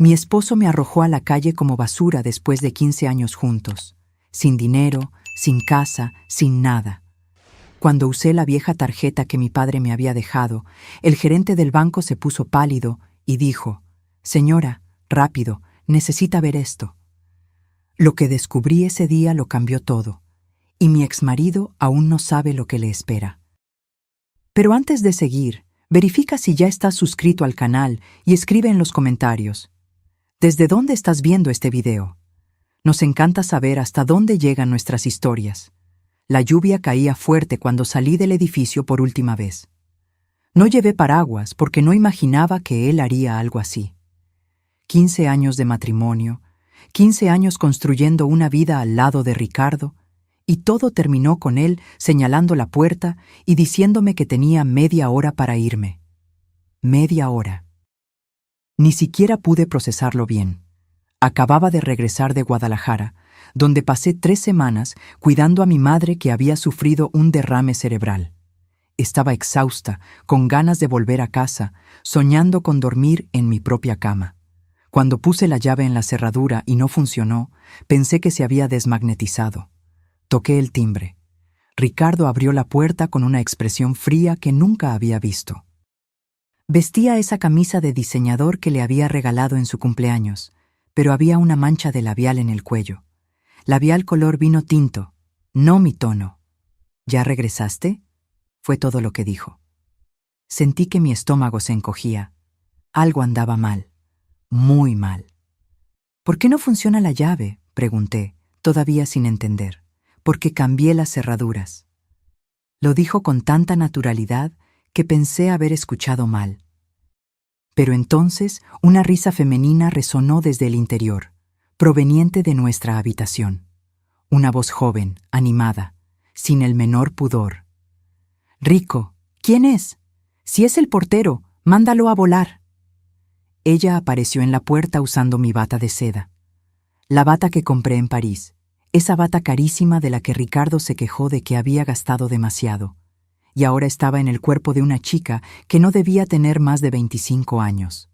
Mi esposo me arrojó a la calle como basura después de 15 años juntos, sin dinero, sin casa, sin nada. Cuando usé la vieja tarjeta que mi padre me había dejado, el gerente del banco se puso pálido y dijo: «Señora, rápido, necesita ver esto». Lo que descubrí ese día lo cambió todo, y mi exmarido aún no sabe lo que le espera. Pero antes de seguir, verifica si ya estás suscrito al canal y escribe en los comentarios: ¿desde dónde estás viendo este video? Nos encanta saber hasta dónde llegan nuestras historias. La lluvia caía fuerte cuando salí del edificio por última vez. No llevé paraguas porque no imaginaba que él haría algo así. 15 años de matrimonio, 15 años construyendo una vida al lado de Ricardo, y todo terminó con él señalando la puerta y diciéndome que tenía media hora para irme. Media hora. Ni siquiera pude procesarlo bien. Acababa de regresar de Guadalajara, donde pasé 3 semanas cuidando a mi madre que había sufrido un derrame cerebral. Estaba exhausta, con ganas de volver a casa, soñando con dormir en mi propia cama. Cuando puse la llave en la cerradura y no funcionó, pensé que se había desmagnetizado. Toqué el timbre. Ricardo abrió la puerta con una expresión fría que nunca había visto. Vestía esa camisa de diseñador que le había regalado en su cumpleaños, pero había una mancha de labial en el cuello. Labial color vino tinto, no mi tono. ¿Ya regresaste?, fue todo lo que dijo. Sentí que mi estómago se encogía. Algo andaba mal, muy mal. ¿Por qué no funciona la llave?, pregunté, todavía sin entender. Porque cambié las cerraduras. Lo dijo con tanta naturalidad que pensé haber escuchado mal. Pero entonces una risa femenina resonó desde el interior, proveniente de nuestra habitación. Una voz joven, animada, sin el menor pudor. «Rico, ¿quién es? Si es el portero, mándalo a volar». Ella apareció en la puerta usando mi bata de seda. La bata que compré en París. Esa bata carísima de la que Ricardo se quejó de que había gastado demasiado, y ahora estaba en el cuerpo de una chica que no debía tener más de 25 años.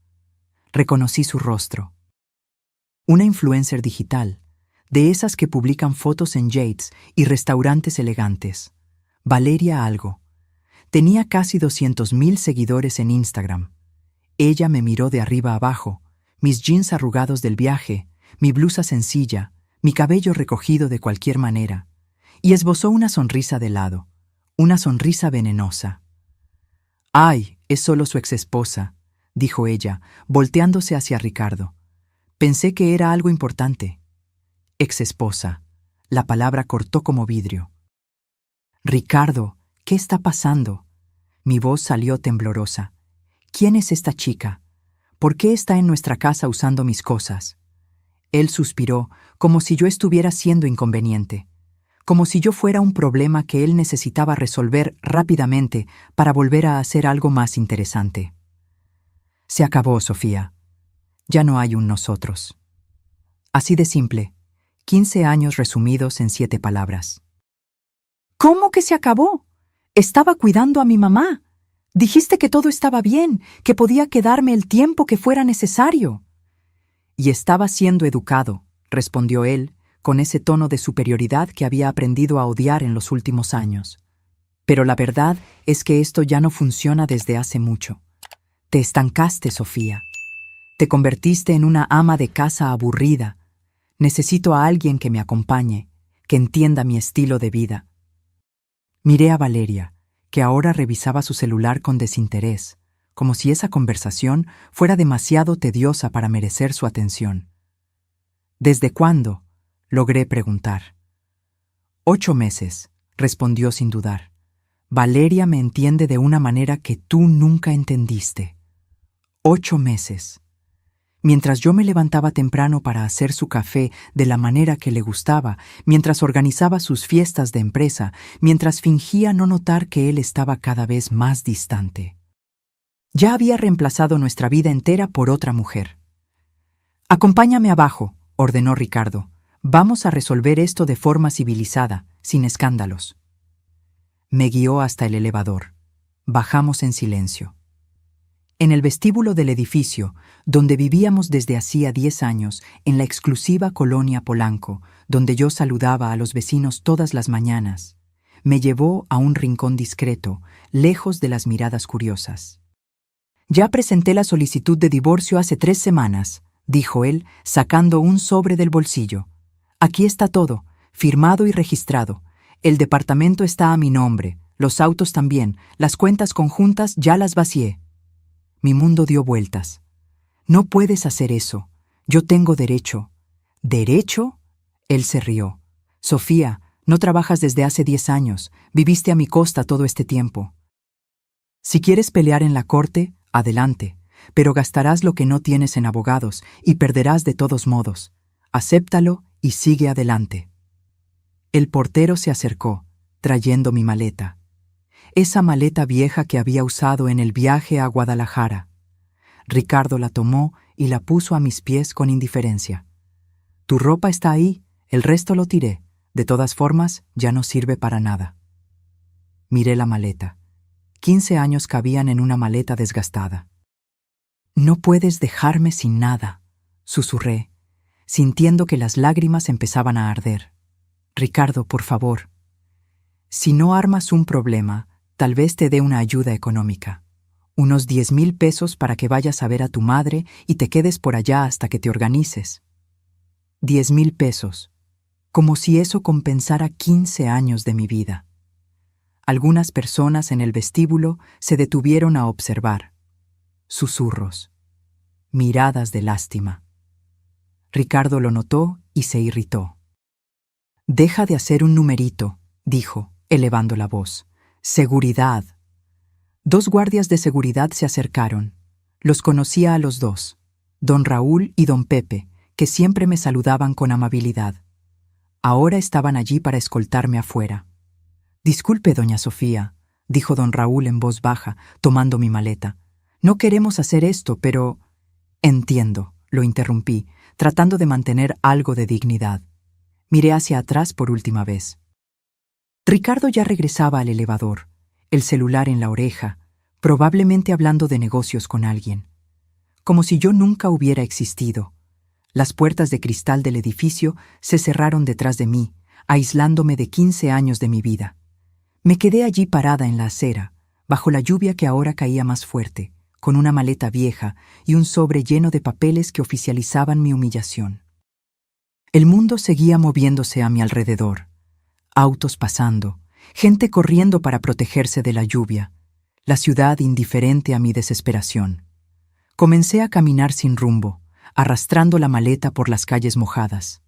Reconocí su rostro. Una influencer digital, de esas que publican fotos en yates y restaurantes elegantes. Valeria algo. Tenía casi 200,000 seguidores en Instagram. Ella me miró de arriba abajo, mis jeans arrugados del viaje, mi blusa sencilla, mi cabello recogido de cualquier manera, y esbozó una sonrisa de lado, una sonrisa venenosa. «Ay, es solo su exesposa», dijo ella, volteándose hacia Ricardo. Pensé que era algo importante. Exesposa. La palabra cortó como vidrio. «Ricardo, ¿qué está pasando?». Mi voz salió temblorosa. «¿Quién es esta chica? ¿Por qué está en nuestra casa usando mis cosas?». Él suspiró, como si yo estuviera siendo inconveniente, como si yo fuera un problema que él necesitaba resolver rápidamente para volver a hacer algo más interesante. «Se acabó, Sofía. Ya no hay un nosotros». Así de simple, 15 años resumidos en 7 palabras. «¿Cómo que se acabó? Estaba cuidando a mi mamá. Dijiste que todo estaba bien, que podía quedarme el tiempo que fuera necesario». «Y estaba siendo educado», respondió él, con ese tono de superioridad que había aprendido a odiar en los últimos años. «Pero la verdad es que esto ya no funciona desde hace mucho. Te estancaste, Sofía. Te convertiste en una ama de casa aburrida. Necesito a alguien que me acompañe, que entienda mi estilo de vida». Miré a Valeria, que ahora revisaba su celular con desinterés, como si esa conversación fuera demasiado tediosa para merecer su atención. «¿Desde cuándo?», logré preguntar. 8 meses, respondió sin dudar. «Valeria me entiende de una manera que tú nunca entendiste». 8 meses. Mientras yo me levantaba temprano para hacer su café de la manera que le gustaba, mientras organizaba sus fiestas de empresa, mientras fingía no notar que él estaba cada vez más distante. Ya había reemplazado nuestra vida entera por otra mujer. «Acompáñame abajo», ordenó Ricardo. «Vamos a resolver esto de forma civilizada, sin escándalos». Me guió hasta el elevador. Bajamos en silencio. En el vestíbulo del edificio, donde vivíamos desde hacía 10 años, en la exclusiva colonia Polanco, donde yo saludaba a los vecinos todas las mañanas, me llevó a un rincón discreto, lejos de las miradas curiosas. «Ya presenté la solicitud de divorcio hace 3 semanas», dijo él, sacando un sobre del bolsillo. «Aquí está todo, firmado y registrado. El departamento está a mi nombre, los autos también, las cuentas conjuntas ya las vacié». Mi mundo dio vueltas. «No puedes hacer eso. Yo tengo derecho». «¿Derecho?». Él se rió. «Sofía, no trabajas desde hace 10 años. Viviste a mi costa todo este tiempo. Si quieres pelear en la corte, adelante, pero gastarás lo que no tienes en abogados y perderás de todos modos. Acéptalo y sigue adelante». El portero se acercó, trayendo mi maleta. Esa maleta vieja que había usado en el viaje a Guadalajara. Ricardo la tomó y la puso a mis pies con indiferencia. «Tu ropa está ahí, el resto lo tiré. De todas formas, ya no sirve para nada». Miré la maleta. 15 años cabían en una maleta desgastada. «No puedes dejarme sin nada», susurré, sintiendo que las lágrimas empezaban a arder. «Ricardo, por favor. Si no armas un problema, tal vez te dé una ayuda económica. Unos 10,000 pesos para que vayas a ver a tu madre y te quedes por allá hasta que te organices». 10,000 pesos. Como si eso compensara 15 años de mi vida. Algunas personas en el vestíbulo se detuvieron a observar. Susurros. Miradas de lástima. Ricardo lo notó y se irritó. «Deja de hacer un numerito», dijo, elevando la voz. «Seguridad». 2 guardias de seguridad se acercaron. Los conocía a los dos, don Raúl y don Pepe, que siempre me saludaban con amabilidad. Ahora estaban allí para escoltarme afuera. «Disculpe, doña Sofía», dijo don Raúl en voz baja, tomando mi maleta. «No queremos hacer esto, pero...». «Entiendo», lo interrumpí, tratando de mantener algo de dignidad. Miré hacia atrás por última vez. Ricardo ya regresaba al elevador, el celular en la oreja, probablemente hablando de negocios con alguien. Como si yo nunca hubiera existido. Las puertas de cristal del edificio se cerraron detrás de mí, aislándome de 15 años de mi vida. Me quedé allí parada en la acera, bajo la lluvia que ahora caía más fuerte, con una maleta vieja y un sobre lleno de papeles que oficializaban mi humillación. El mundo seguía moviéndose a mi alrededor. Autos pasando, gente corriendo para protegerse de la lluvia, la ciudad indiferente a mi desesperación. Comencé a caminar sin rumbo, arrastrando la maleta por las calles mojadas.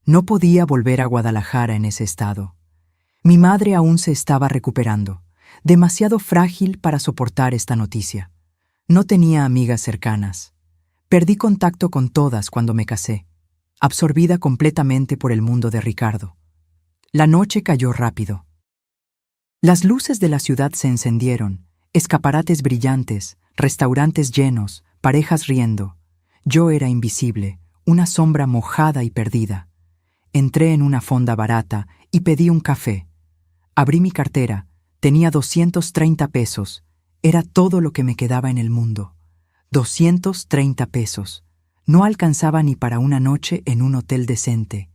No podía volver a Guadalajara en ese estado. Mi madre aún se estaba recuperando, demasiado frágil para soportar esta noticia. No tenía amigas cercanas. Perdí contacto con todas cuando me casé, absorbida completamente por el mundo de Ricardo. La noche cayó rápido. Las luces de la ciudad se encendieron, escaparates brillantes, restaurantes llenos, parejas riendo. Yo era invisible, una sombra mojada y perdida. Entré en una fonda barata y pedí un café. Abrí mi cartera, tenía 230 pesos. Era todo lo que me quedaba en el mundo. 230 pesos. No alcanzaba ni para una noche en un hotel decente.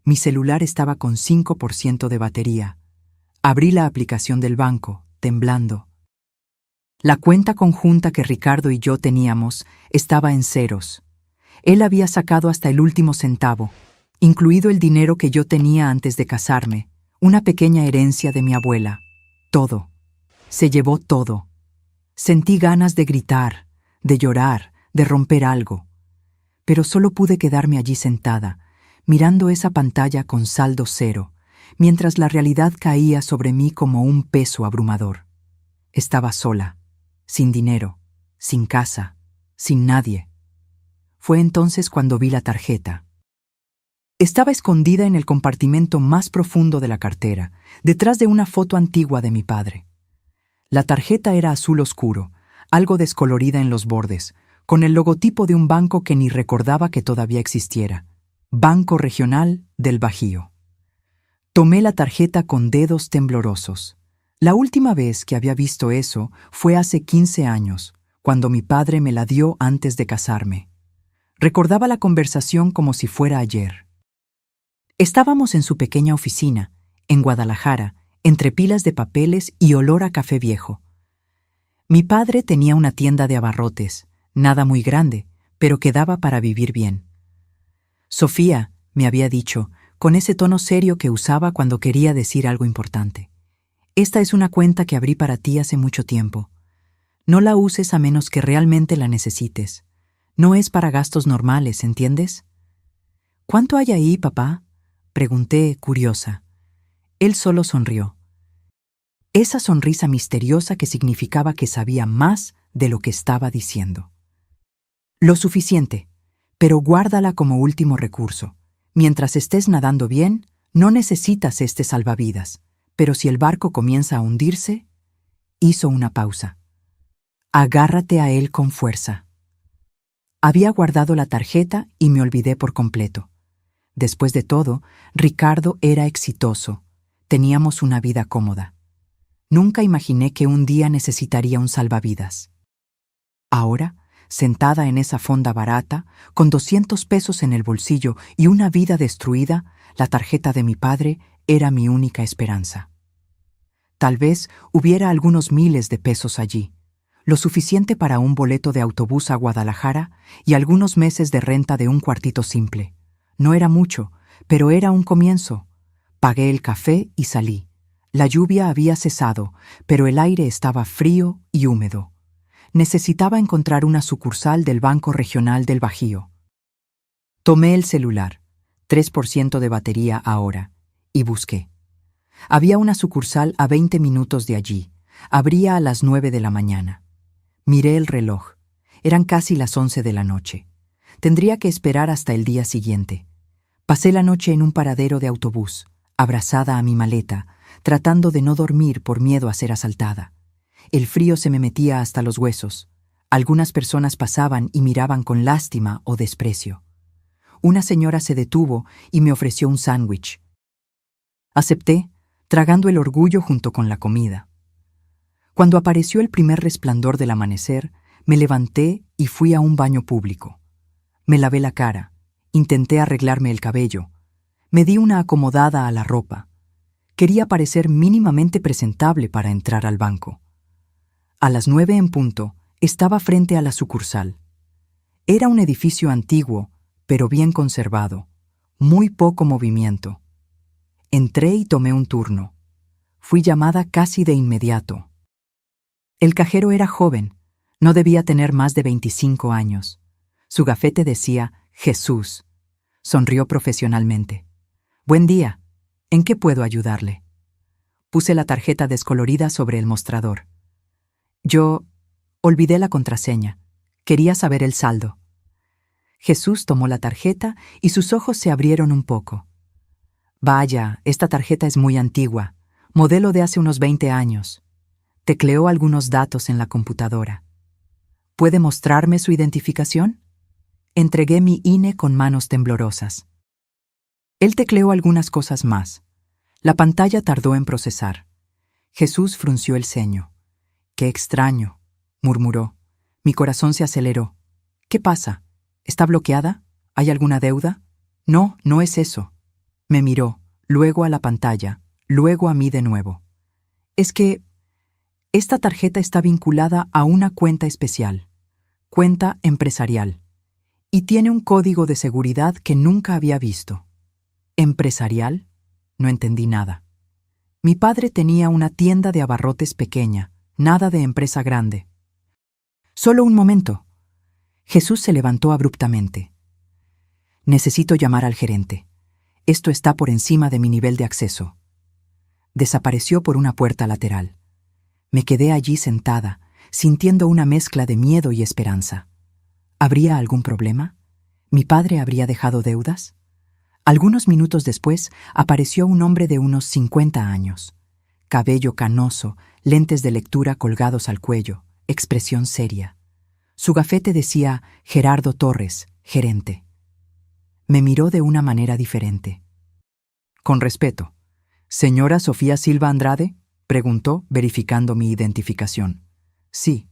Mi celular estaba con 5% de batería. Abrí la aplicación del banco, temblando. La cuenta conjunta que Ricardo y yo teníamos estaba en ceros. Él había sacado hasta el último centavo, incluido el dinero que yo tenía antes de casarme, una pequeña herencia de mi abuela. Todo. Se llevó todo. Sentí ganas de gritar, de llorar, de romper algo. Pero solo pude quedarme allí sentada, mirando esa pantalla con saldo cero, mientras la realidad caía sobre mí como un peso abrumador. Estaba sola, sin dinero, sin casa, sin nadie. Fue entonces cuando vi la tarjeta. Estaba escondida en el compartimento más profundo de la cartera, detrás de una foto antigua de mi padre. La tarjeta era azul oscuro, algo descolorida en los bordes, con el logotipo de un banco que ni recordaba que todavía existiera. Banco Regional del Bajío. Tomé la tarjeta con dedos temblorosos. La última vez que había visto eso fue hace 15 años, cuando mi padre me la dio antes de casarme. Recordaba la conversación como si fuera ayer. Estábamos en su pequeña oficina, en Guadalajara, entre pilas de papeles y olor a café viejo. Mi padre tenía una tienda de abarrotes, nada muy grande, pero que daba para vivir bien. Sofía, me había dicho, con ese tono serio que usaba cuando quería decir algo importante. Esta es una cuenta que abrí para ti hace mucho tiempo. No la uses a menos que realmente la necesites. No es para gastos normales, ¿entiendes? ¿Cuánto hay ahí, papá?, pregunté, curiosa. Él solo sonrió. Esa sonrisa misteriosa que significaba que sabía más de lo que estaba diciendo. Lo suficiente, pero guárdala como último recurso. Mientras estés nadando bien, no necesitas este salvavidas, pero si el barco comienza a hundirse, hizo una pausa. Agárrate a él con fuerza. Había guardado la tarjeta y me olvidé por completo. Después de todo, Ricardo era exitoso. Teníamos una vida cómoda. Nunca imaginé que un día necesitaría un salvavidas. Ahora, sentada en esa fonda barata, con 200 pesos en el bolsillo y una vida destruida, la tarjeta de mi padre era mi única esperanza. Tal vez hubiera algunos miles de pesos allí, lo suficiente para un boleto de autobús a Guadalajara y algunos meses de renta de un cuartito simple. No era mucho, pero era un comienzo. Pagué el café y salí. La lluvia había cesado, pero el aire estaba frío y húmedo. Necesitaba encontrar una sucursal del Banco Regional del Bajío. Tomé el celular, 3% de batería ahora, y busqué. Había una sucursal a 20 minutos de allí. Abría a las 9 de la mañana. Miré el reloj. Eran casi las 11 de la noche. Tendría que esperar hasta el día siguiente. Pasé la noche en un paradero de autobús, abrazada a mi maleta, tratando de no dormir por miedo a ser asaltada. El frío se me metía hasta los huesos. Algunas personas pasaban y miraban con lástima o desprecio. Una señora se detuvo y me ofreció un sándwich. Acepté, tragando el orgullo junto con la comida. Cuando apareció el primer resplandor del amanecer, me levanté y fui a un baño público. Me lavé la cara, intenté arreglarme el cabello, me di una acomodada a la ropa. Quería parecer mínimamente presentable para entrar al banco. A las 9 en punto, estaba frente a la sucursal. Era un edificio antiguo, pero bien conservado, muy poco movimiento. Entré y tomé un turno. Fui llamada casi de inmediato. El cajero era joven, no debía tener más de 25 años. Su gafete decía Jesús. Sonrió profesionalmente. Buen día, ¿en qué puedo ayudarle? Puse la tarjeta descolorida sobre el mostrador. Yo olvidé la contraseña. Quería saber el saldo. Jesús tomó la tarjeta y sus ojos se abrieron un poco. Vaya, esta tarjeta es muy antigua, modelo de hace unos 20 años. Tecleó algunos datos en la computadora. ¿Puede mostrarme su identificación? Entregué mi INE con manos temblorosas. Él tecleó algunas cosas más. La pantalla tardó en procesar. Jesús frunció el ceño. «Qué extraño», murmuró. Mi corazón se aceleró. «¿Qué pasa? ¿Está bloqueada? ¿Hay alguna deuda?» «No, no es eso». Me miró, luego a la pantalla, luego a mí de nuevo. «Es que esta tarjeta está vinculada a una cuenta especial, cuenta empresarial, y tiene un código de seguridad que nunca había visto». ¿Empresarial? No entendí nada. Mi padre tenía una tienda de abarrotes pequeña, nada de empresa grande. «Solo un momento». Jesús se levantó abruptamente. «Necesito llamar al gerente. Esto está por encima de mi nivel de acceso». Desapareció por una puerta lateral. Me quedé allí sentada, sintiendo una mezcla de miedo y esperanza. ¿Habría algún problema? ¿Mi padre habría dejado deudas? Algunos minutos después apareció un hombre de unos 50 años. Cabello canoso, lentes de lectura colgados al cuello, expresión seria. Su gafete decía Gerardo Torres, gerente. Me miró de una manera diferente. Con respeto. «¿Señora Sofía Silva Andrade?», preguntó, verificando mi identificación. «Sí».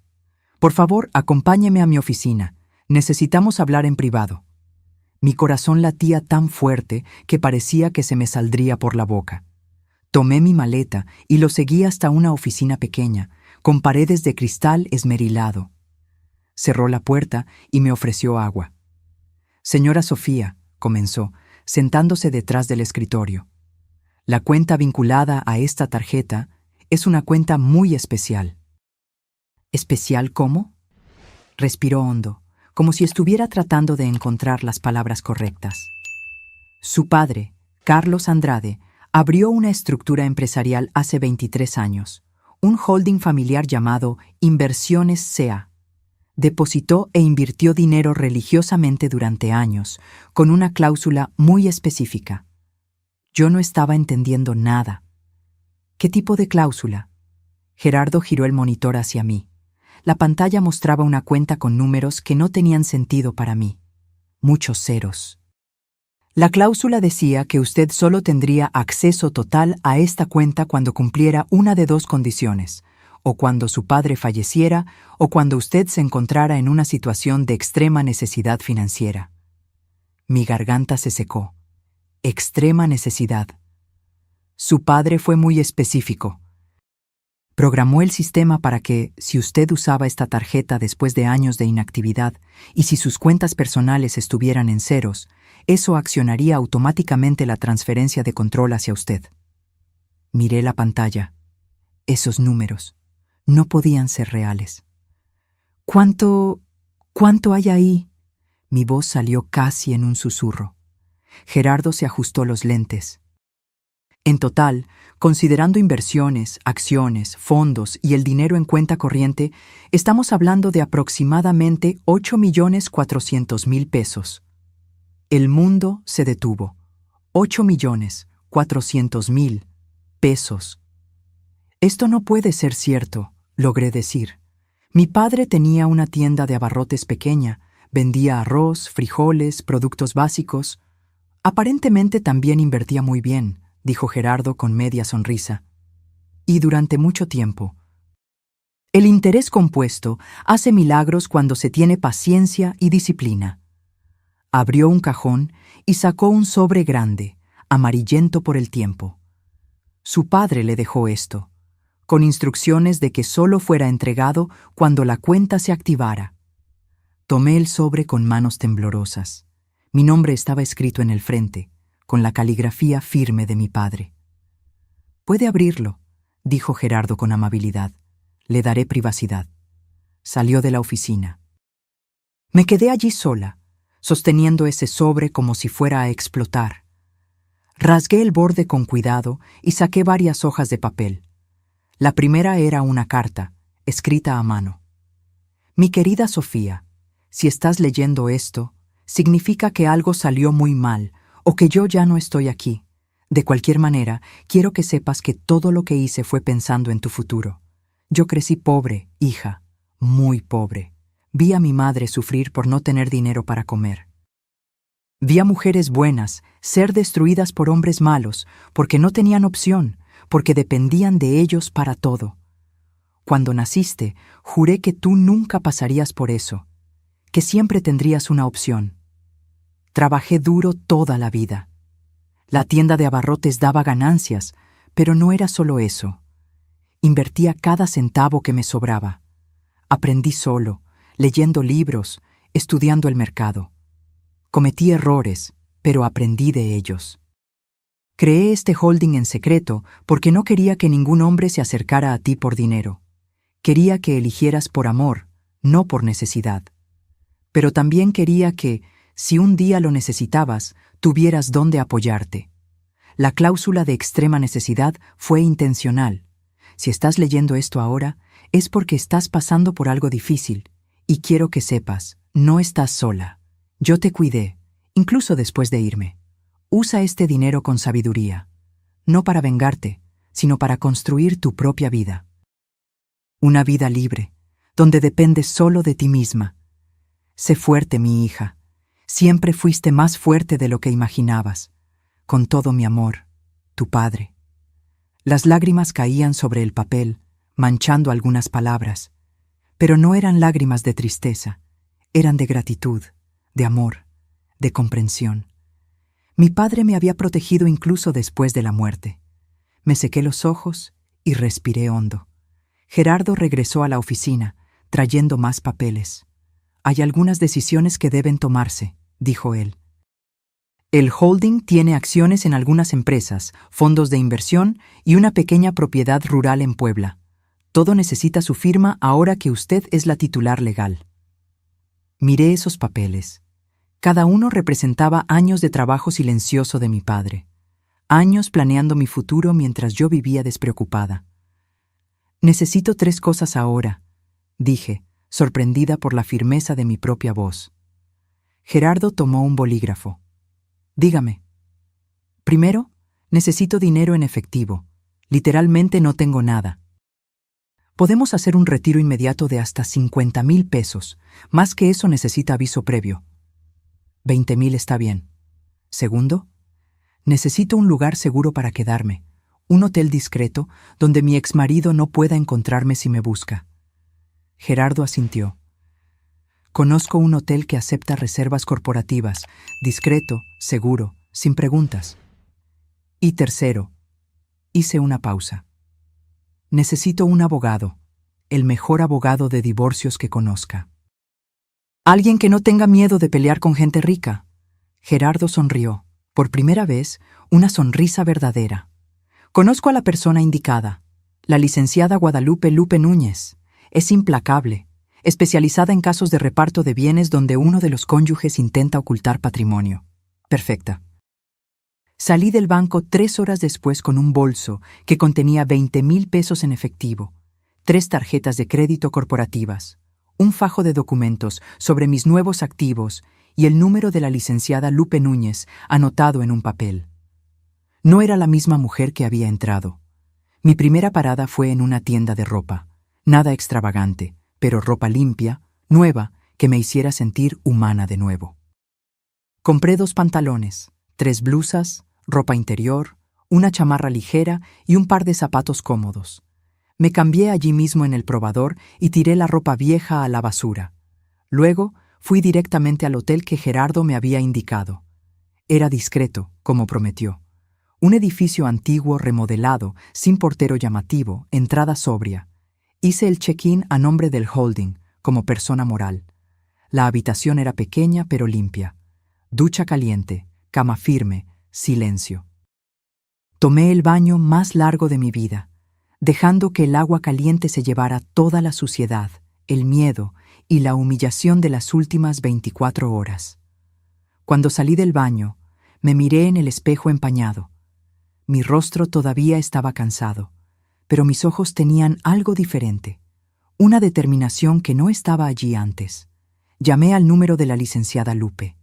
Por favor, acompáñeme a mi oficina. Necesitamos hablar en privado. Mi corazón latía tan fuerte que parecía que se me saldría por la boca. Tomé mi maleta y lo seguí hasta una oficina pequeña, con paredes de cristal esmerilado. Cerró la puerta y me ofreció agua. Señora Sofía, comenzó, sentándose detrás del escritorio. La cuenta vinculada a esta tarjeta es una cuenta muy especial. ¿Especial cómo? Respiró hondo, como si estuviera tratando de encontrar las palabras correctas. Su padre, Carlos Andrade, abrió una estructura empresarial hace 23 años, un holding familiar llamado Inversiones C.A. Depositó e invirtió dinero religiosamente durante años, con una cláusula muy específica. Yo no estaba entendiendo nada. ¿Qué tipo de cláusula? Gerardo giró el monitor hacia mí. La pantalla mostraba una cuenta con números que no tenían sentido para mí. Muchos ceros. La cláusula decía que usted solo tendría acceso total a esta cuenta cuando cumpliera una de dos condiciones, o cuando su padre falleciera, o cuando usted se encontrara en una situación de extrema necesidad financiera. Mi garganta se secó. Extrema necesidad. Su padre fue muy específico. Programó el sistema para que, si usted usaba esta tarjeta después de años de inactividad y si sus cuentas personales estuvieran en ceros, eso accionaría automáticamente la transferencia de control hacia usted. Miré la pantalla. Esos números no podían ser reales. ¿Cuánto hay ahí? Mi voz salió casi en un susurro. Gerardo se ajustó los lentes. En total, considerando inversiones, acciones, fondos y el dinero en cuenta corriente, estamos hablando de aproximadamente 8.400.000 pesos. El mundo se detuvo. 8.400.000 pesos. Esto no puede ser cierto, logré decir. Mi padre tenía una tienda de abarrotes pequeña, vendía arroz, frijoles, productos básicos. Aparentemente también invertía muy bien, dijo Gerardo con media sonrisa. Y durante mucho tiempo. El interés compuesto hace milagros cuando se tiene paciencia y disciplina. Abrió un cajón y sacó un sobre grande, amarillento por el tiempo. Su padre le dejó esto, con instrucciones de que solo fuera entregado cuando la cuenta se activara. Tomé el sobre con manos temblorosas. Mi nombre estaba escrito en el frente, con la caligrafía firme de mi padre. «Puede abrirlo», dijo Gerardo con amabilidad. «Le daré privacidad». Salió de la oficina. Me quedé allí sola, sosteniendo ese sobre como si fuera a explotar. Rasgué el borde con cuidado y saqué varias hojas de papel. La primera era una carta, escrita a mano. «Mi querida Sofía, si estás leyendo esto, significa que algo salió muy mal, o que yo ya no estoy aquí. De cualquier manera, quiero que sepas que todo lo que hice fue pensando en tu futuro. Yo crecí pobre, hija, muy pobre. Vi a mi madre sufrir por no tener dinero para comer. Vi a mujeres buenas ser destruidas por hombres malos, porque no tenían opción, porque dependían de ellos para todo. Cuando naciste, juré que tú nunca pasarías por eso, que siempre tendrías una opción. Trabajé duro toda la vida. La tienda de abarrotes daba ganancias, pero no era solo eso. Invertía cada centavo que me sobraba. Aprendí solo, leyendo libros, estudiando el mercado. Cometí errores, pero aprendí de ellos. Creé este holding en secreto porque no quería que ningún hombre se acercara a ti por dinero. Quería que eligieras por amor, no por necesidad. Pero también quería que, si un día lo necesitabas, tuvieras dónde apoyarte. La cláusula de extrema necesidad fue intencional. Si estás leyendo esto ahora, es porque estás pasando por algo difícil, y quiero que sepas, no estás sola. Yo te cuidé, incluso después de irme. Usa este dinero con sabiduría, no para vengarte, sino para construir tu propia vida. Una vida libre, donde dependes solo de ti misma. Sé fuerte, mi hija. Siempre fuiste más fuerte de lo que imaginabas. Con todo mi amor, tu padre. Las lágrimas caían sobre el papel, manchando algunas palabras. Pero no eran lágrimas de tristeza, eran de gratitud, de amor, de comprensión. Mi padre me había protegido incluso después de la muerte. Me sequé los ojos y respiré hondo. Gerardo regresó a la oficina, trayendo más papeles. Hay algunas decisiones que deben tomarse, dijo él. El holding tiene acciones en algunas empresas, fondos de inversión y una pequeña propiedad rural en Puebla. Todo necesita su firma ahora que usted es la titular legal. Miré esos papeles. Cada uno representaba años de trabajo silencioso de mi padre. Años planeando mi futuro mientras yo vivía despreocupada. Necesito 3 cosas ahora, dije, sorprendida por la firmeza de mi propia voz. Gerardo tomó un bolígrafo. Dígame. Primero, necesito dinero en efectivo. Literalmente no tengo nada. Podemos hacer un retiro inmediato de hasta 50,000 pesos. Más que eso necesita aviso previo. 20,000 está bien. Segundo, necesito un lugar seguro para quedarme. Un hotel discreto donde mi exmarido no pueda encontrarme si me busca. Gerardo asintió. Conozco un hotel que acepta reservas corporativas, discreto, seguro, sin preguntas. Y tercero, hice una pausa. Necesito un abogado, el mejor abogado de divorcios que conozca. Alguien que no tenga miedo de pelear con gente rica. Gerardo sonrió, por primera vez, una sonrisa verdadera. Conozco a la persona indicada, la licenciada Guadalupe Lupe Núñez. Es implacable, especializada en casos de reparto de bienes donde uno de los cónyuges intenta ocultar patrimonio. Perfecta. Salí del banco 3 horas después con un bolso que contenía 20,000 pesos en efectivo, 3 tarjetas de crédito corporativas, un fajo de documentos sobre mis nuevos activos y el número de la licenciada Lupe Núñez anotado en un papel. No era la misma mujer que había entrado. Mi primera parada fue en una tienda de ropa. Nada extravagante, pero ropa limpia, nueva, que me hiciera sentir humana de nuevo. Compré 2 pantalones, 3 blusas, ropa interior, una chamarra ligera y un par de zapatos cómodos. Me cambié allí mismo en el probador y tiré la ropa vieja a la basura. Luego fui directamente al hotel que Gerardo me había indicado. Era discreto, como prometió. Un edificio antiguo remodelado, sin portero llamativo, entrada sobria. Hice el check-in a nombre del holding, como persona moral. La habitación era pequeña pero limpia. Ducha caliente, cama firme, silencio. Tomé el baño más largo de mi vida, dejando que el agua caliente se llevara toda la suciedad, el miedo y la humillación de las últimas 24 horas. Cuando salí del baño, me miré en el espejo empañado. Mi rostro todavía estaba cansado, pero mis ojos tenían algo diferente, una determinación que no estaba allí antes. Llamé al número de la licenciada Lupe.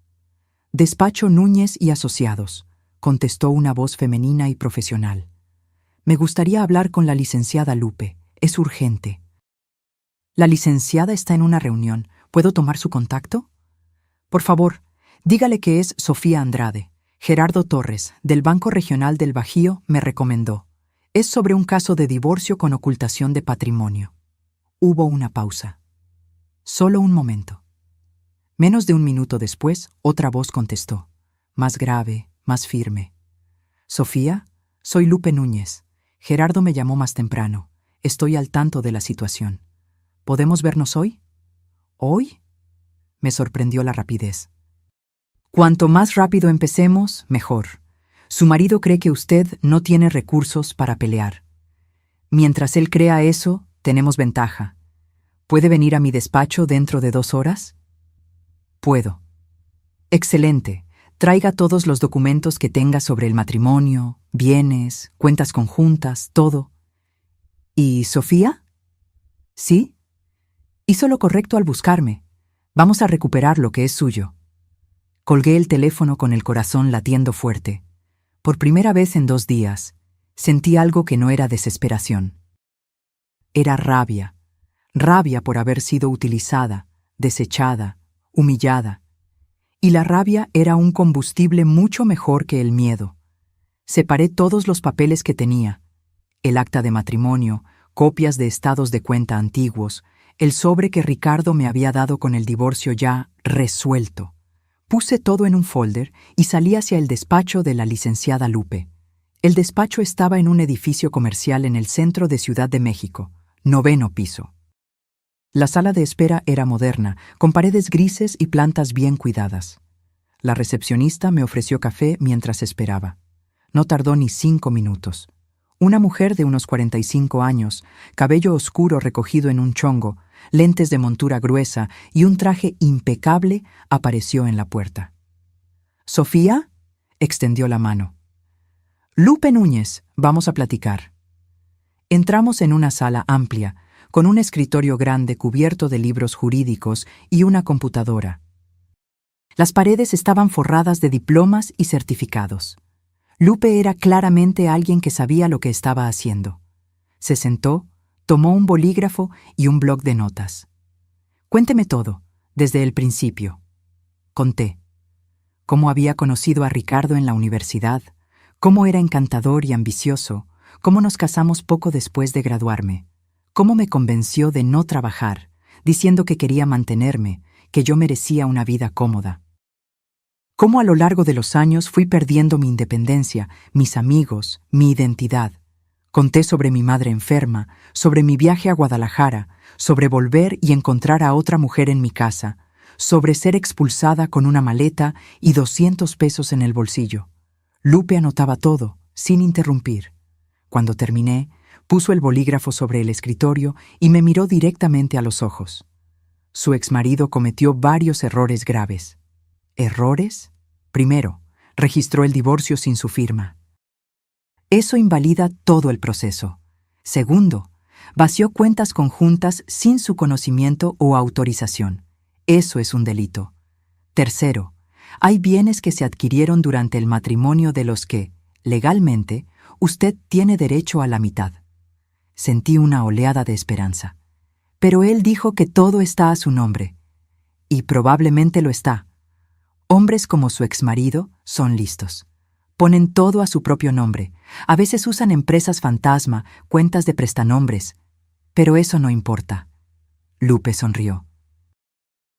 Despacho Núñez y Asociados, contestó una voz femenina y profesional. Me gustaría hablar con la licenciada Lupe, es urgente. La licenciada está en una reunión, ¿puedo tomar su contacto? Por favor, dígale que es Sofía Andrade. Gerardo Torres, del Banco Regional del Bajío, me recomendó. Es sobre un caso de divorcio con ocultación de patrimonio. Hubo una pausa. Solo un momento. Menos de un minuto después, otra voz contestó, más grave, más firme. Sofía, soy Lupe Núñez. Gerardo me llamó más temprano. Estoy al tanto de la situación. ¿Podemos vernos hoy? ¿Hoy? Me sorprendió la rapidez. Cuanto más rápido empecemos, mejor. Su marido cree que usted no tiene recursos para pelear. Mientras él crea eso, tenemos ventaja. ¿Puede venir a mi despacho dentro de 2 horas? Puedo. Excelente. Traiga todos los documentos que tenga sobre el matrimonio, bienes, cuentas conjuntas, todo. ¿Y Sofía? ¿Sí? Hizo lo correcto al buscarme. Vamos a recuperar lo que es suyo. Colgué el teléfono con el corazón latiendo fuerte. Por primera vez en 2 días, sentí algo que no era desesperación. Era rabia. Rabia por haber sido utilizada, desechada, humillada. Y la rabia era un combustible mucho mejor que el miedo. Separé todos los papeles que tenía, el acta de matrimonio, copias de estados de cuenta antiguos, el sobre que Ricardo me había dado con el divorcio ya resuelto. Puse todo en un folder y salí hacia el despacho de la licenciada Lupe. El despacho estaba en un edificio comercial en el centro de Ciudad de México, 9º piso. La sala de espera era moderna, con paredes grises y plantas bien cuidadas. La recepcionista me ofreció café mientras esperaba. No tardó ni 5 minutos. Una mujer de unos 45 años, cabello oscuro recogido en un chongo, lentes de montura gruesa y un traje impecable, apareció en la puerta. «¿Sofía?» extendió la mano. «Lupe Núñez, vamos a platicar». Entramos en una sala amplia, con un escritorio grande cubierto de libros jurídicos y una computadora. Las paredes estaban forradas de diplomas y certificados. Lupe era claramente alguien que sabía lo que estaba haciendo. Se sentó, tomó un bolígrafo y un bloc de notas. «Cuénteme todo, desde el principio». Conté. Cómo había conocido a Ricardo en la universidad, cómo era encantador y ambicioso, cómo nos casamos poco después de graduarme, cómo me convenció de no trabajar, diciendo que quería mantenerme, que yo merecía una vida cómoda. Cómo a lo largo de los años fui perdiendo mi independencia, mis amigos, mi identidad. Conté sobre mi madre enferma, sobre mi viaje a Guadalajara, sobre volver y encontrar a otra mujer en mi casa, sobre ser expulsada con una maleta y 200 pesos en el bolsillo. Lupe anotaba todo, sin interrumpir. Cuando terminé, puso el bolígrafo sobre el escritorio y me miró directamente a los ojos. Su exmarido cometió varios errores graves. ¿Errores? Primero, registró el divorcio sin su firma. Eso invalida todo el proceso. Segundo, vació cuentas conjuntas sin su conocimiento o autorización. Eso es un delito. Tercero, hay bienes que se adquirieron durante el matrimonio de los que, legalmente, usted tiene derecho a la mitad. Sentí una oleada de esperanza. Pero él dijo que todo está a su nombre. Y probablemente lo está. Hombres como su exmarido son listos. Ponen todo a su propio nombre. A veces usan empresas fantasma, cuentas de prestanombres. Pero eso no importa. Lupe sonrió.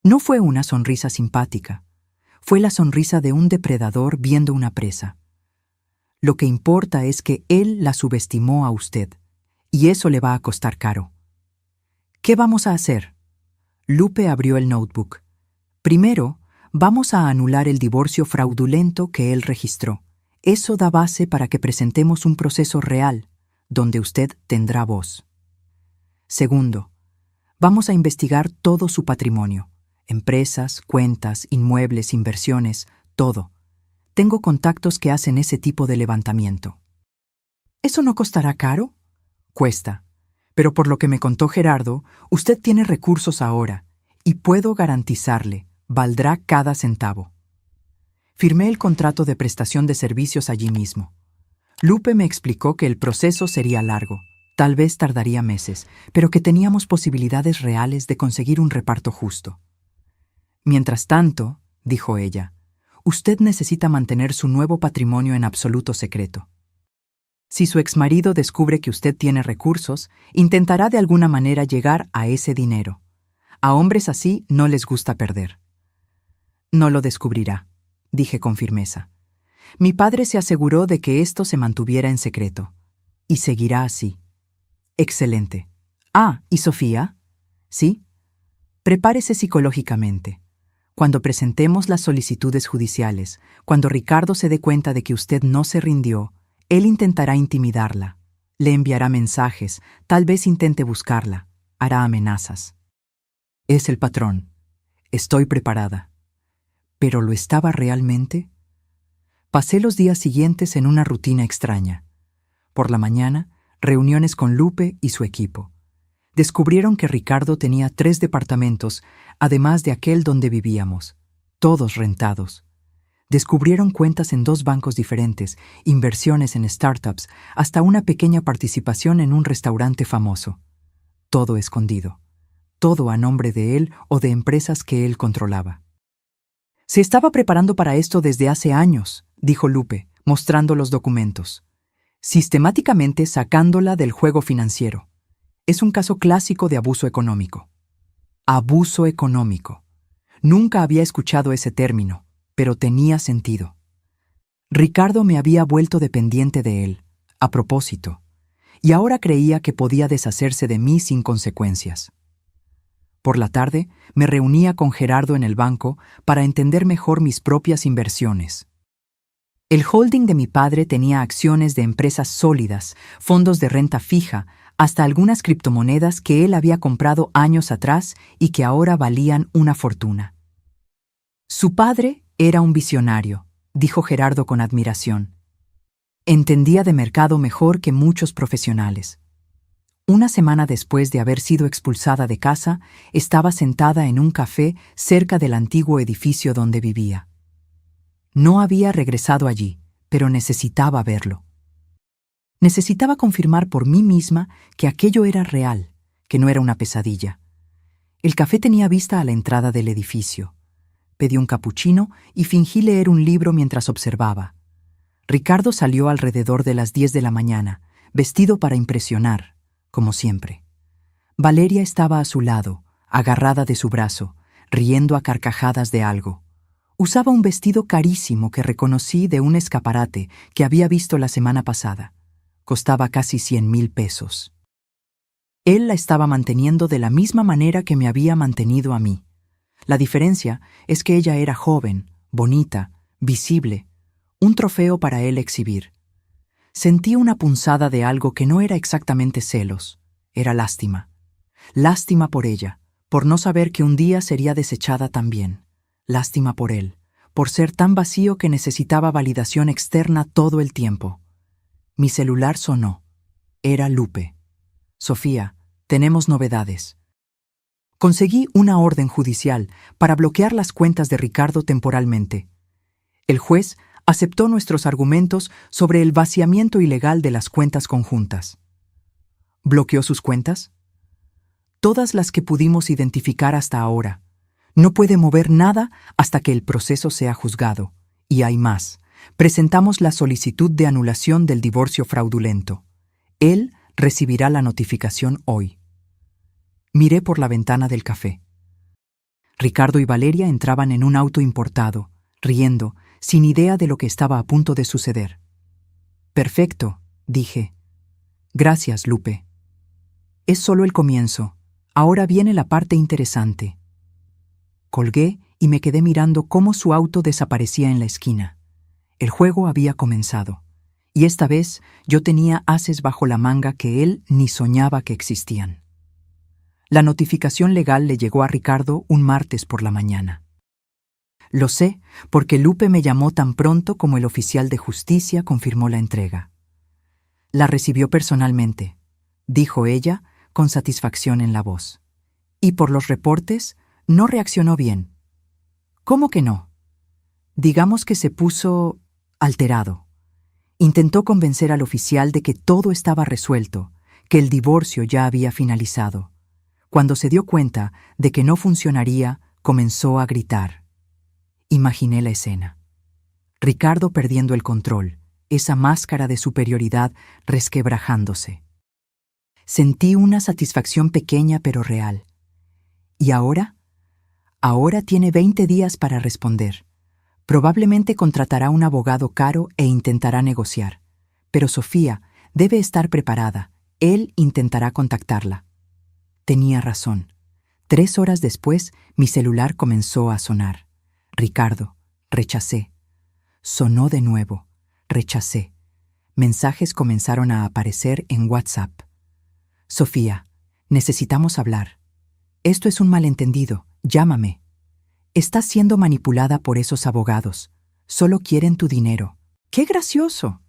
No fue una sonrisa simpática. Fue la sonrisa de un depredador viendo una presa. Lo que importa es que él la subestimó a usted, y eso le va a costar caro. ¿Qué vamos a hacer? Lupe abrió el notebook. Primero, vamos a anular el divorcio fraudulento que él registró. Eso da base para que presentemos un proceso real, donde usted tendrá voz. Segundo, vamos a investigar todo su patrimonio. Empresas, cuentas, inmuebles, inversiones, todo. Tengo contactos que hacen ese tipo de levantamiento. ¿Eso no costará caro? Cuesta. Pero por lo que me contó Gerardo, usted tiene recursos ahora, y puedo garantizarle, valdrá cada centavo. Firmé el contrato de prestación de servicios allí mismo. Lupe me explicó que el proceso sería largo, tal vez tardaría meses, pero que teníamos posibilidades reales de conseguir un reparto justo. Mientras tanto, dijo ella, usted necesita mantener su nuevo patrimonio en absoluto secreto. Si su exmarido descubre que usted tiene recursos, intentará de alguna manera llegar a ese dinero. A hombres así no les gusta perder. No lo descubrirá, dije con firmeza. Mi padre se aseguró de que esto se mantuviera en secreto. Y seguirá así. Excelente. Ah, ¿y Sofía? ¿Sí? Prepárese psicológicamente. Cuando presentemos las solicitudes judiciales, cuando Ricardo se dé cuenta de que usted no se rindió, él intentará intimidarla. Le enviará mensajes, tal vez intente buscarla, hará amenazas. Es el patrón. Estoy preparada. ¿Pero lo estaba realmente? Pasé los días siguientes en una rutina extraña. Por la mañana, reuniones con Lupe y su equipo. Descubrieron que Ricardo tenía 3 departamentos, además de aquel donde vivíamos, todos rentados. Descubrieron cuentas en 2 bancos diferentes, inversiones en startups, hasta una pequeña participación en un restaurante famoso. Todo escondido. Todo a nombre de él o de empresas que él controlaba. Se estaba preparando para esto desde hace años, dijo Lupe, mostrando los documentos. Sistemáticamente sacándola del juego financiero. Es un caso clásico de abuso económico. Abuso económico. Nunca había escuchado ese término, pero tenía sentido. Ricardo me había vuelto dependiente de él, a propósito, y ahora creía que podía deshacerse de mí sin consecuencias. Por la tarde, me reunía con Gerardo en el banco para entender mejor mis propias inversiones. El holding de mi padre tenía acciones de empresas sólidas, fondos de renta fija, hasta algunas criptomonedas que él había comprado años atrás y que ahora valían una fortuna. Su padre era un visionario, dijo Gerardo con admiración. Entendía de mercado mejor que muchos profesionales. Una semana después de haber sido expulsada de casa, estaba sentada en un café cerca del antiguo edificio donde vivía. No había regresado allí, pero necesitaba verlo. Necesitaba confirmar por mí misma que aquello era real, que no era una pesadilla. El café tenía vista a la entrada del edificio. Pedí un capuchino y fingí leer un libro mientras observaba. Ricardo salió alrededor de las 10 de la mañana, vestido para impresionar, como siempre. Valeria estaba a su lado, agarrada de su brazo, riendo a carcajadas de algo. Usaba un vestido carísimo que reconocí de un escaparate que había visto la semana pasada. Costaba casi 100,000 pesos. Él la estaba manteniendo de la misma manera que me había mantenido a mí. La diferencia es que ella era joven, bonita, visible, un trofeo para él exhibir. Sentí una punzada de algo que no era exactamente celos, era lástima. Lástima por ella, por no saber que un día sería desechada también. Lástima por él, por ser tan vacío que necesitaba validación externa todo el tiempo. Mi celular sonó. Era Lupe. Sofía, tenemos novedades. Conseguí una orden judicial para bloquear las cuentas de Ricardo temporalmente. El juez aceptó nuestros argumentos sobre el vaciamiento ilegal de las cuentas conjuntas. ¿Bloqueó sus cuentas? Todas las que pudimos identificar hasta ahora. No puede mover nada hasta que el proceso sea juzgado. Y hay más. Presentamos la solicitud de anulación del divorcio fraudulento. Él recibirá la notificación hoy. Miré por la ventana del café. Ricardo y Valeria entraban en un auto importado, riendo, sin idea de lo que estaba a punto de suceder. Perfecto, dije. Gracias, Lupe. Es solo el comienzo. Ahora viene la parte interesante. Colgué y me quedé mirando cómo su auto desaparecía en la esquina. El juego había comenzado, y esta vez yo tenía ases bajo la manga que él ni soñaba que existían. La notificación legal le llegó a Ricardo un martes por la mañana. Lo sé porque Lupe me llamó tan pronto como el oficial de justicia confirmó la entrega. La recibió personalmente, dijo ella con satisfacción en la voz. Y por los reportes, no reaccionó bien. ¿Cómo que no? Digamos que se puso alterado. Intentó convencer al oficial de que todo estaba resuelto, que el divorcio ya había finalizado. Cuando se dio cuenta de que no funcionaría, comenzó a gritar. Imaginé la escena. Ricardo perdiendo el control, esa máscara de superioridad resquebrajándose. Sentí una satisfacción pequeña pero real. ¿Y ahora? Ahora tiene 20 días para responder. Probablemente contratará un abogado caro e intentará negociar. Pero Sofía debe estar preparada. Él intentará contactarla. Tenía razón. 3 horas después, mi celular comenzó a sonar. Ricardo, rechacé. Sonó de nuevo. Rechacé. Mensajes comenzaron a aparecer en WhatsApp. Sofía, necesitamos hablar. Esto es un malentendido. Llámame. Estás siendo manipulada por esos abogados. Solo quieren tu dinero. ¡Qué gracioso!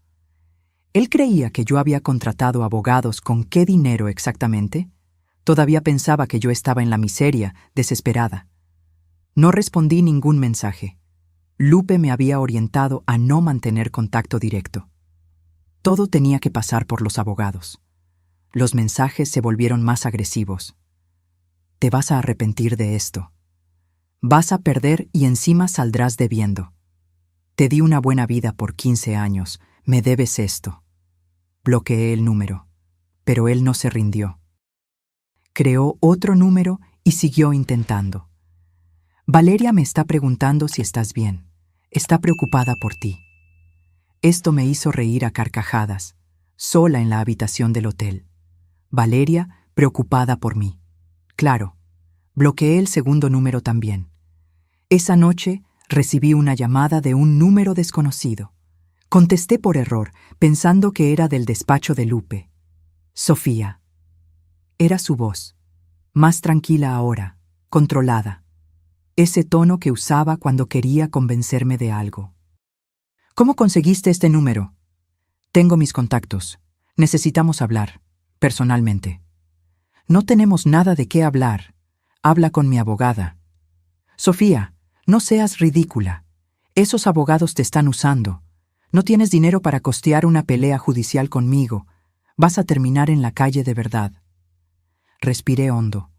Él creía que yo había contratado abogados con qué dinero exactamente. Todavía pensaba que yo estaba en la miseria, desesperada. No respondí ningún mensaje. Lupe me había orientado a no mantener contacto directo. Todo tenía que pasar por los abogados. Los mensajes se volvieron más agresivos. Te vas a arrepentir de esto. Vas a perder y encima saldrás debiendo. Te di una buena vida por 15 años, me debes esto. Bloqueé el número, pero él no se rindió. Creó otro número y siguió intentando. Valeria me está preguntando si estás bien. Está preocupada por ti. Esto me hizo reír a carcajadas, sola en la habitación del hotel. Valeria, preocupada por mí. Claro, bloqueé el segundo número también. Esa noche recibí una llamada de un número desconocido. Contesté por error, pensando que era del despacho de Lupe. Sofía. Era su voz, más tranquila ahora, controlada. Ese tono que usaba cuando quería convencerme de algo. ¿Cómo conseguiste este número? Tengo mis contactos. Necesitamos hablar, personalmente. No tenemos nada de qué hablar. Habla con mi abogada. Sofía, no seas ridícula. Esos abogados te están usando. No tienes dinero para costear una pelea judicial conmigo. Vas a terminar en la calle de verdad. Respiré hondo.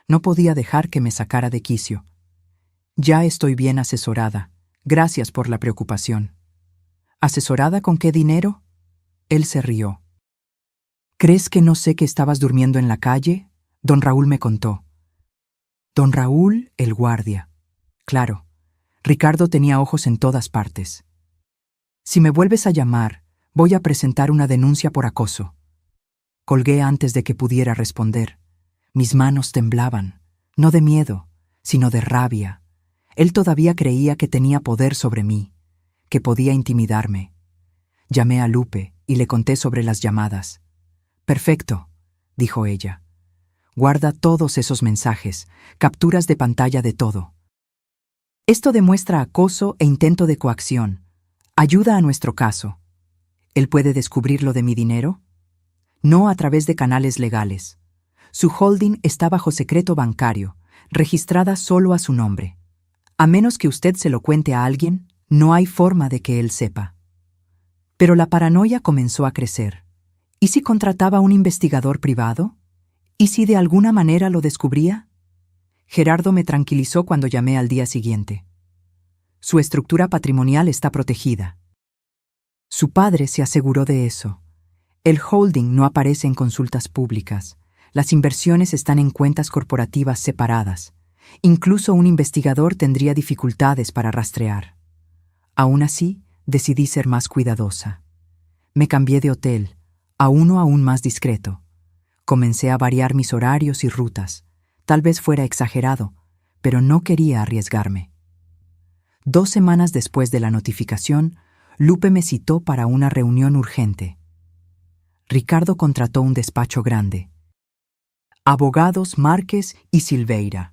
No podía dejar que me sacara de quicio. Ya estoy bien asesorada. Gracias por la preocupación. ¿Asesorada con qué dinero? Él se rió. ¿Crees que no sé que estabas durmiendo en la calle? Don Raúl me contó. Don Raúl, el guardia. Claro, Ricardo tenía ojos en todas partes. Si me vuelves a llamar, voy a presentar una denuncia por acoso. Colgué antes de que pudiera responder. Mis manos temblaban, no de miedo, sino de rabia. Él todavía creía que tenía poder sobre mí, que podía intimidarme. Llamé a Lupe y le conté sobre las llamadas. Perfecto, dijo ella. Guarda todos esos mensajes, capturas de pantalla de todo. Esto demuestra acoso e intento de coacción. Ayuda a nuestro caso. ¿Él puede descubrir lo de mi dinero? No a través de canales legales. Su holding está bajo secreto bancario, registrada solo a su nombre. A menos que usted se lo cuente a alguien, no hay forma de que él sepa. Pero la paranoia comenzó a crecer. ¿Y si contrataba a un investigador privado? ¿Y si de alguna manera lo descubría? Gerardo me tranquilizó cuando llamé al día siguiente. Su estructura patrimonial está protegida. Su padre se aseguró de eso. El holding no aparece en consultas públicas. Las inversiones están en cuentas corporativas separadas. Incluso un investigador tendría dificultades para rastrear. Aún así, decidí ser más cuidadosa. Me cambié de hotel, a uno aún más discreto. Comencé a variar mis horarios y rutas. Tal vez fuera exagerado, pero no quería arriesgarme. 2 semanas después de la notificación, Lupe me citó para una reunión urgente. Ricardo contrató un despacho grande. Abogados Márquez y Silveira.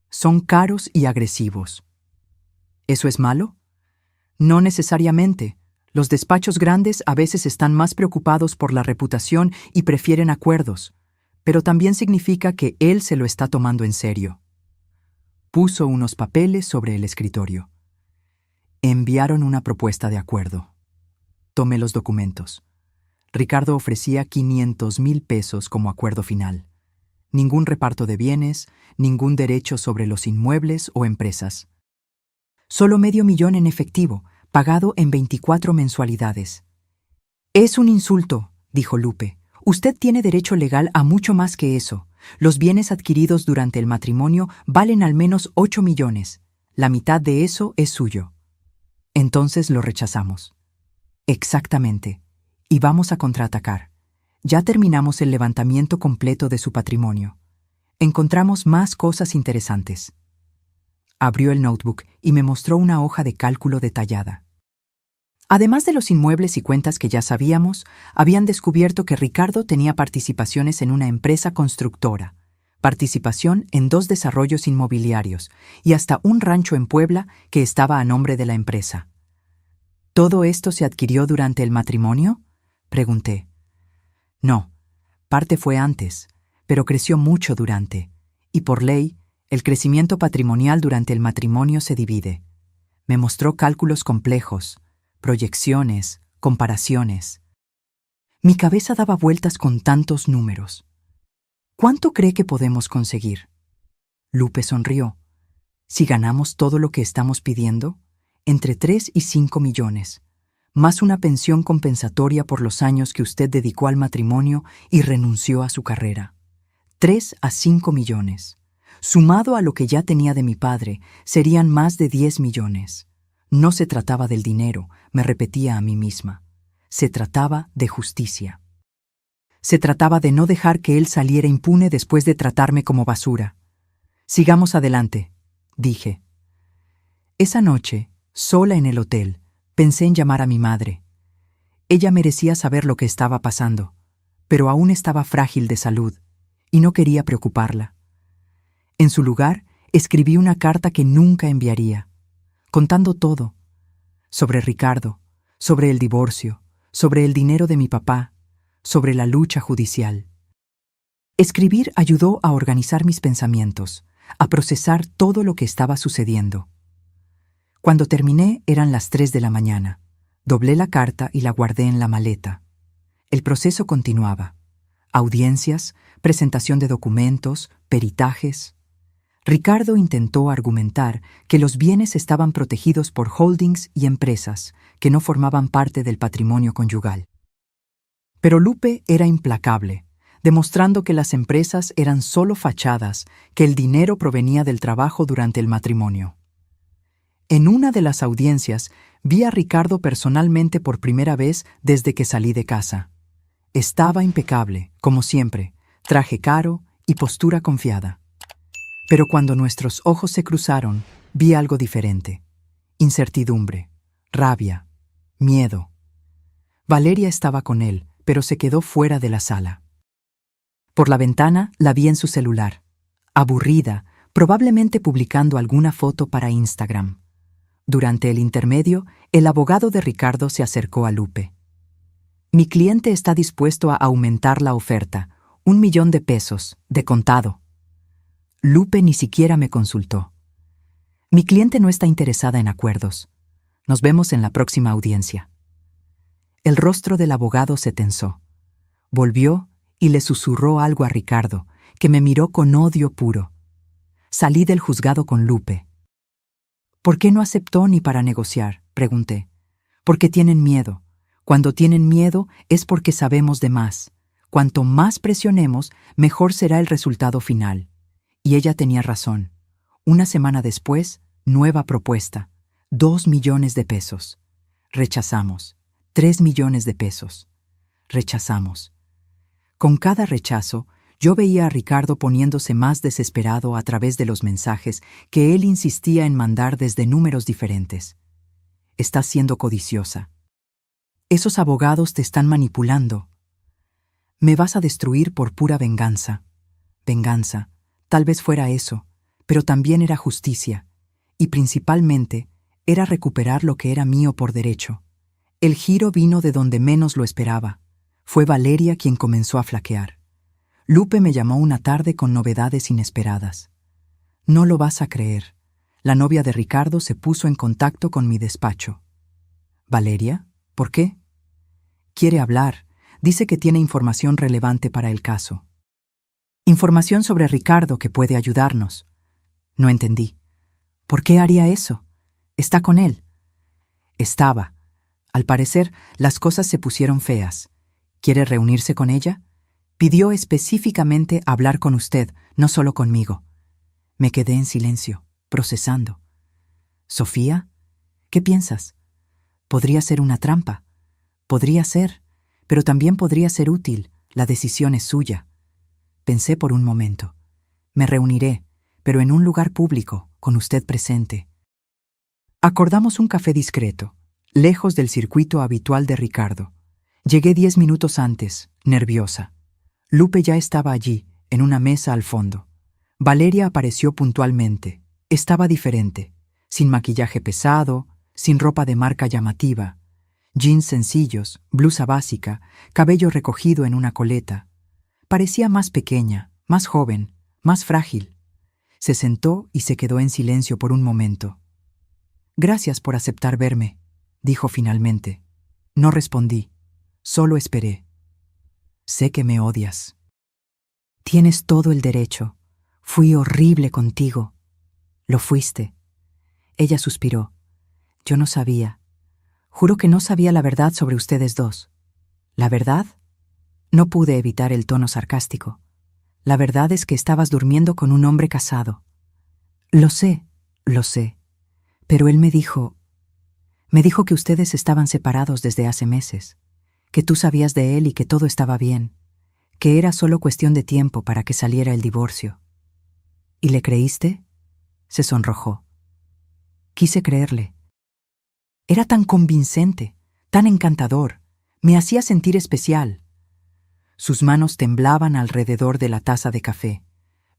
Son caros y agresivos. ¿Eso es malo? No necesariamente. Los despachos grandes a veces están más preocupados por la reputación y prefieren acuerdos, pero también significa que él se lo está tomando en serio. Puso unos papeles sobre el escritorio. Enviaron una propuesta de acuerdo. Tomé los documentos. Ricardo ofrecía 500,000 pesos como acuerdo final. Ningún reparto de bienes, ningún derecho sobre los inmuebles o empresas. Solo $500,000 en efectivo, pagado en 24 mensualidades. Es un insulto, dijo Lupe. Usted tiene derecho legal a mucho más que eso. Los bienes adquiridos durante el matrimonio valen al menos 8 millones. La mitad de eso es suyo. Entonces lo rechazamos. Exactamente. Y vamos a contraatacar. Ya terminamos el levantamiento completo de su patrimonio. Encontramos más cosas interesantes. Abrió el notebook y me mostró una hoja de cálculo detallada. Además de los inmuebles y cuentas que ya sabíamos, habían descubierto que Ricardo tenía participaciones en una empresa constructora, participación en 2 desarrollos inmobiliarios y hasta un rancho en Puebla que estaba a nombre de la empresa. ¿Todo esto se adquirió durante el matrimonio?, pregunté. No, parte fue antes, pero creció mucho durante, y por ley, el crecimiento patrimonial durante el matrimonio se divide. Me mostró cálculos complejos, proyecciones, comparaciones. Mi cabeza daba vueltas con tantos números. ¿Cuánto cree que podemos conseguir? Lupe sonrió. Si ganamos todo lo que estamos pidiendo, entre 3 y 5 millones, más una pensión compensatoria por los años que usted dedicó al matrimonio y renunció a su carrera. 3 a 5 millones. Sumado a lo que ya tenía de mi padre, serían más de 10 millones. No se trataba del dinero, me repetía a mí misma. Se trataba de justicia. Se trataba de no dejar que él saliera impune después de tratarme como basura. Sigamos adelante, dije. Esa noche, sola en el hotel, pensé en llamar a mi madre. Ella merecía saber lo que estaba pasando, pero aún estaba frágil de salud y no quería preocuparla. En su lugar, escribí una carta que nunca enviaría, contando todo, sobre Ricardo, sobre el divorcio, sobre el dinero de mi papá, sobre la lucha judicial. Escribir ayudó a organizar mis pensamientos, a procesar todo lo que estaba sucediendo. Cuando terminé eran las 3 de la mañana. Doblé la carta y la guardé en la maleta. El proceso continuaba. Audiencias, presentación de documentos, peritajes. Ricardo intentó argumentar que los bienes estaban protegidos por holdings y empresas que no formaban parte del patrimonio conyugal. Pero Lupe era implacable, demostrando que las empresas eran solo fachadas, que el dinero provenía del trabajo durante el matrimonio. En una de las audiencias vi a Ricardo personalmente por primera vez desde que salí de casa. Estaba impecable, como siempre, traje caro y postura confiada. Pero cuando nuestros ojos se cruzaron, vi algo diferente. Incertidumbre, rabia, miedo. Valeria estaba con él, pero se quedó fuera de la sala. Por la ventana la vi en su celular, aburrida, probablemente publicando alguna foto para Instagram. Durante el intermedio, el abogado de Ricardo se acercó a Lupe. Mi cliente está dispuesto a aumentar la oferta, 1 millón de pesos, de contado. Lupe ni siquiera me consultó. Mi cliente no está interesada en acuerdos. Nos vemos en la próxima audiencia. El rostro del abogado se tensó. Volvió y le susurró algo a Ricardo, que me miró con odio puro. Salí del juzgado con Lupe. ¿Por qué no aceptó ni para negociar?, pregunté. Porque tienen miedo. Cuando tienen miedo es porque sabemos de más. Cuanto más presionemos, mejor será el resultado final. Y ella tenía razón. Una semana después, nueva propuesta. 2 millones de pesos. Rechazamos. 3 millones de pesos. Rechazamos. Con cada rechazo, yo veía a Ricardo poniéndose más desesperado a través de los mensajes que él insistía en mandar desde números diferentes. Estás siendo codiciosa. Esos abogados te están manipulando. Me vas a destruir por pura venganza. Venganza, tal vez fuera eso, pero también era justicia, y principalmente era recuperar lo que era mío por derecho. El giro vino de donde menos lo esperaba. Fue Valeria quien comenzó a flaquear. Lupe me llamó una tarde con novedades inesperadas. No lo vas a creer. La novia de Ricardo se puso en contacto con mi despacho. ¿Valeria? ¿Por qué? Quiere hablar. Dice que tiene información relevante para el caso. Información sobre Ricardo que puede ayudarnos. No entendí. ¿Por qué haría eso? ¿Está con él? Estaba. Al parecer, las cosas se pusieron feas. ¿Quiere reunirse con ella? Pidió específicamente hablar con usted, no solo conmigo. Me quedé en silencio, procesando. ¿Sofía? ¿Qué piensas? Podría ser una trampa. Podría ser, pero también podría ser útil. La decisión es suya. Pensé por un momento. Me reuniré, pero en un lugar público, con usted presente. Acordamos un café discreto, lejos del circuito habitual de Ricardo. Llegué 10 minutos antes, nerviosa. Lupe ya estaba allí, en una mesa al fondo. Valeria apareció puntualmente. Estaba diferente, sin maquillaje pesado, sin ropa de marca llamativa, jeans sencillos, blusa básica, cabello recogido en una coleta. Parecía más pequeña, más joven, más frágil. Se sentó y se quedó en silencio por un momento. «Gracias por aceptar verme», dijo finalmente. No respondí, solo esperé. «Sé que me odias». «Tienes todo el derecho. Fui horrible contigo». «Lo fuiste». Ella suspiró. «Yo no sabía. Juro que no sabía la verdad sobre ustedes dos». «¿La verdad?» No pude evitar el tono sarcástico. La verdad es que estabas durmiendo con un hombre casado. Lo sé, pero él me dijo que ustedes estaban separados desde hace meses, que tú sabías de él y que todo estaba bien, que era solo cuestión de tiempo para que saliera el divorcio. ¿Y le creíste? Se sonrojó. Quise creerle. Era tan convincente, tan encantador, me hacía sentir especial. Sus manos temblaban alrededor de la taza de café.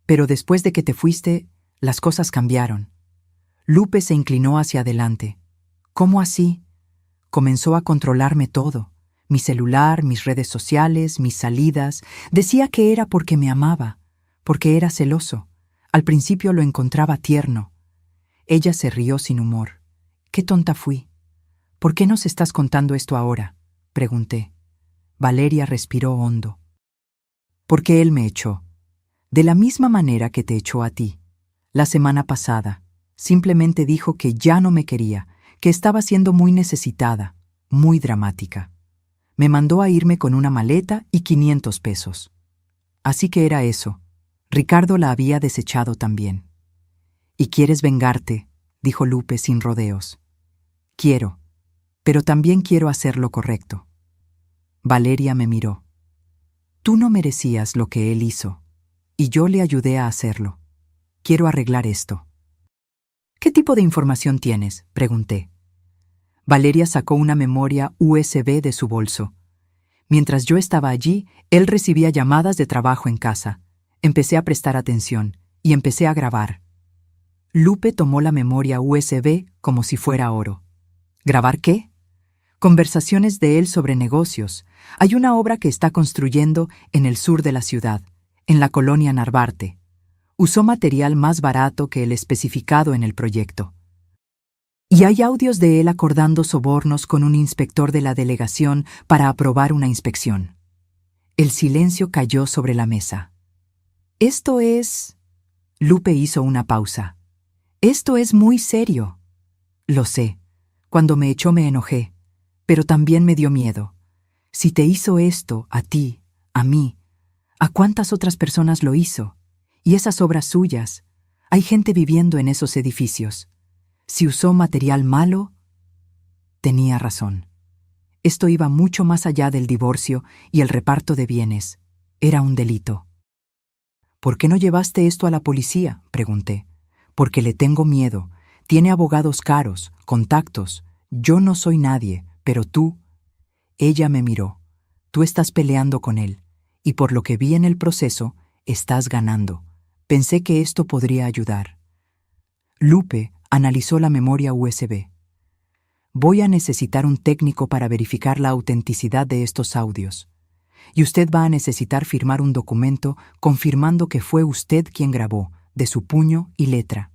Pero después de que te fuiste, las cosas cambiaron. Lupe se inclinó hacia adelante. ¿Cómo así? Comenzó a controlarme todo. Mi celular, mis redes sociales, mis salidas. Decía que era porque me amaba, porque era celoso. Al principio lo encontraba tierno. Ella se rió sin humor. Qué tonta fui. ¿Por qué nos estás contando esto ahora?, pregunté. Valeria respiró hondo. Porque él me echó. De la misma manera que te echó a ti. La semana pasada. Simplemente dijo que ya no me quería, que estaba siendo muy necesitada, muy dramática. Me mandó a irme con una maleta y 500 pesos. Así que era eso. Ricardo la había desechado también. «¿Y quieres vengarte?», dijo Lupe sin rodeos. «Quiero, pero también quiero hacer lo correcto». Valeria me miró. «Tú no merecías lo que él hizo, y yo le ayudé a hacerlo. Quiero arreglar esto». «¿Qué tipo de información tienes?», pregunté. Valeria sacó una memoria USB de su bolso. Mientras yo estaba allí, él recibía llamadas de trabajo en casa. Empecé a prestar atención y empecé a grabar. Lupe tomó la memoria USB como si fuera oro. ¿Grabar qué? Conversaciones de él sobre negocios. Hay una obra que está construyendo en el sur de la ciudad, en la colonia Narvarte. Usó material más barato que el especificado en el proyecto. Y hay audios de él acordando sobornos con un inspector de la delegación para aprobar una inspección. El silencio cayó sobre la mesa. «Esto es...» Lupe hizo una pausa. «Esto es muy serio». «Lo sé. Cuando me echó me enojé, pero también me dio miedo. Si te hizo esto, a ti, a mí, ¿a cuántas otras personas lo hizo? Y esas obras suyas, hay gente viviendo en esos edificios. Si usó material malo...» Tenía razón. Esto iba mucho más allá del divorcio y el reparto de bienes. Era un delito. «¿Por qué no llevaste esto a la policía?», pregunté. «Porque le tengo miedo. Tiene abogados caros, contactos. Yo no soy nadie, pero tú...». Ella me miró. «Tú estás peleando con él, y por lo que vi en el proceso, estás ganando. Pensé que esto podría ayudar». Lupe analizó la memoria USB. «Voy a necesitar un técnico para verificar la autenticidad de estos audios. Y usted va a necesitar firmar un documento confirmando que fue usted quien grabó, de su puño y letra.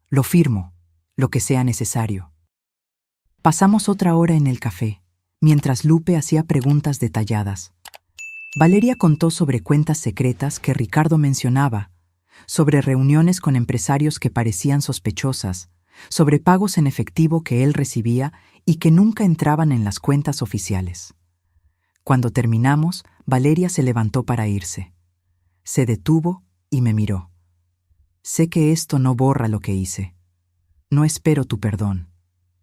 Lo firmo, lo que sea necesario». Pasamos otra hora en el café, mientras Lupe hacía preguntas detalladas. Valeria contó sobre cuentas secretas que Ricardo mencionaba, sobre reuniones con empresarios que parecían sospechosas, sobre pagos en efectivo que él recibía y que nunca entraban en las cuentas oficiales. Cuando terminamos, Valeria se levantó para irse. Se detuvo y me miró. «Sé que esto no borra lo que hice. No espero tu perdón,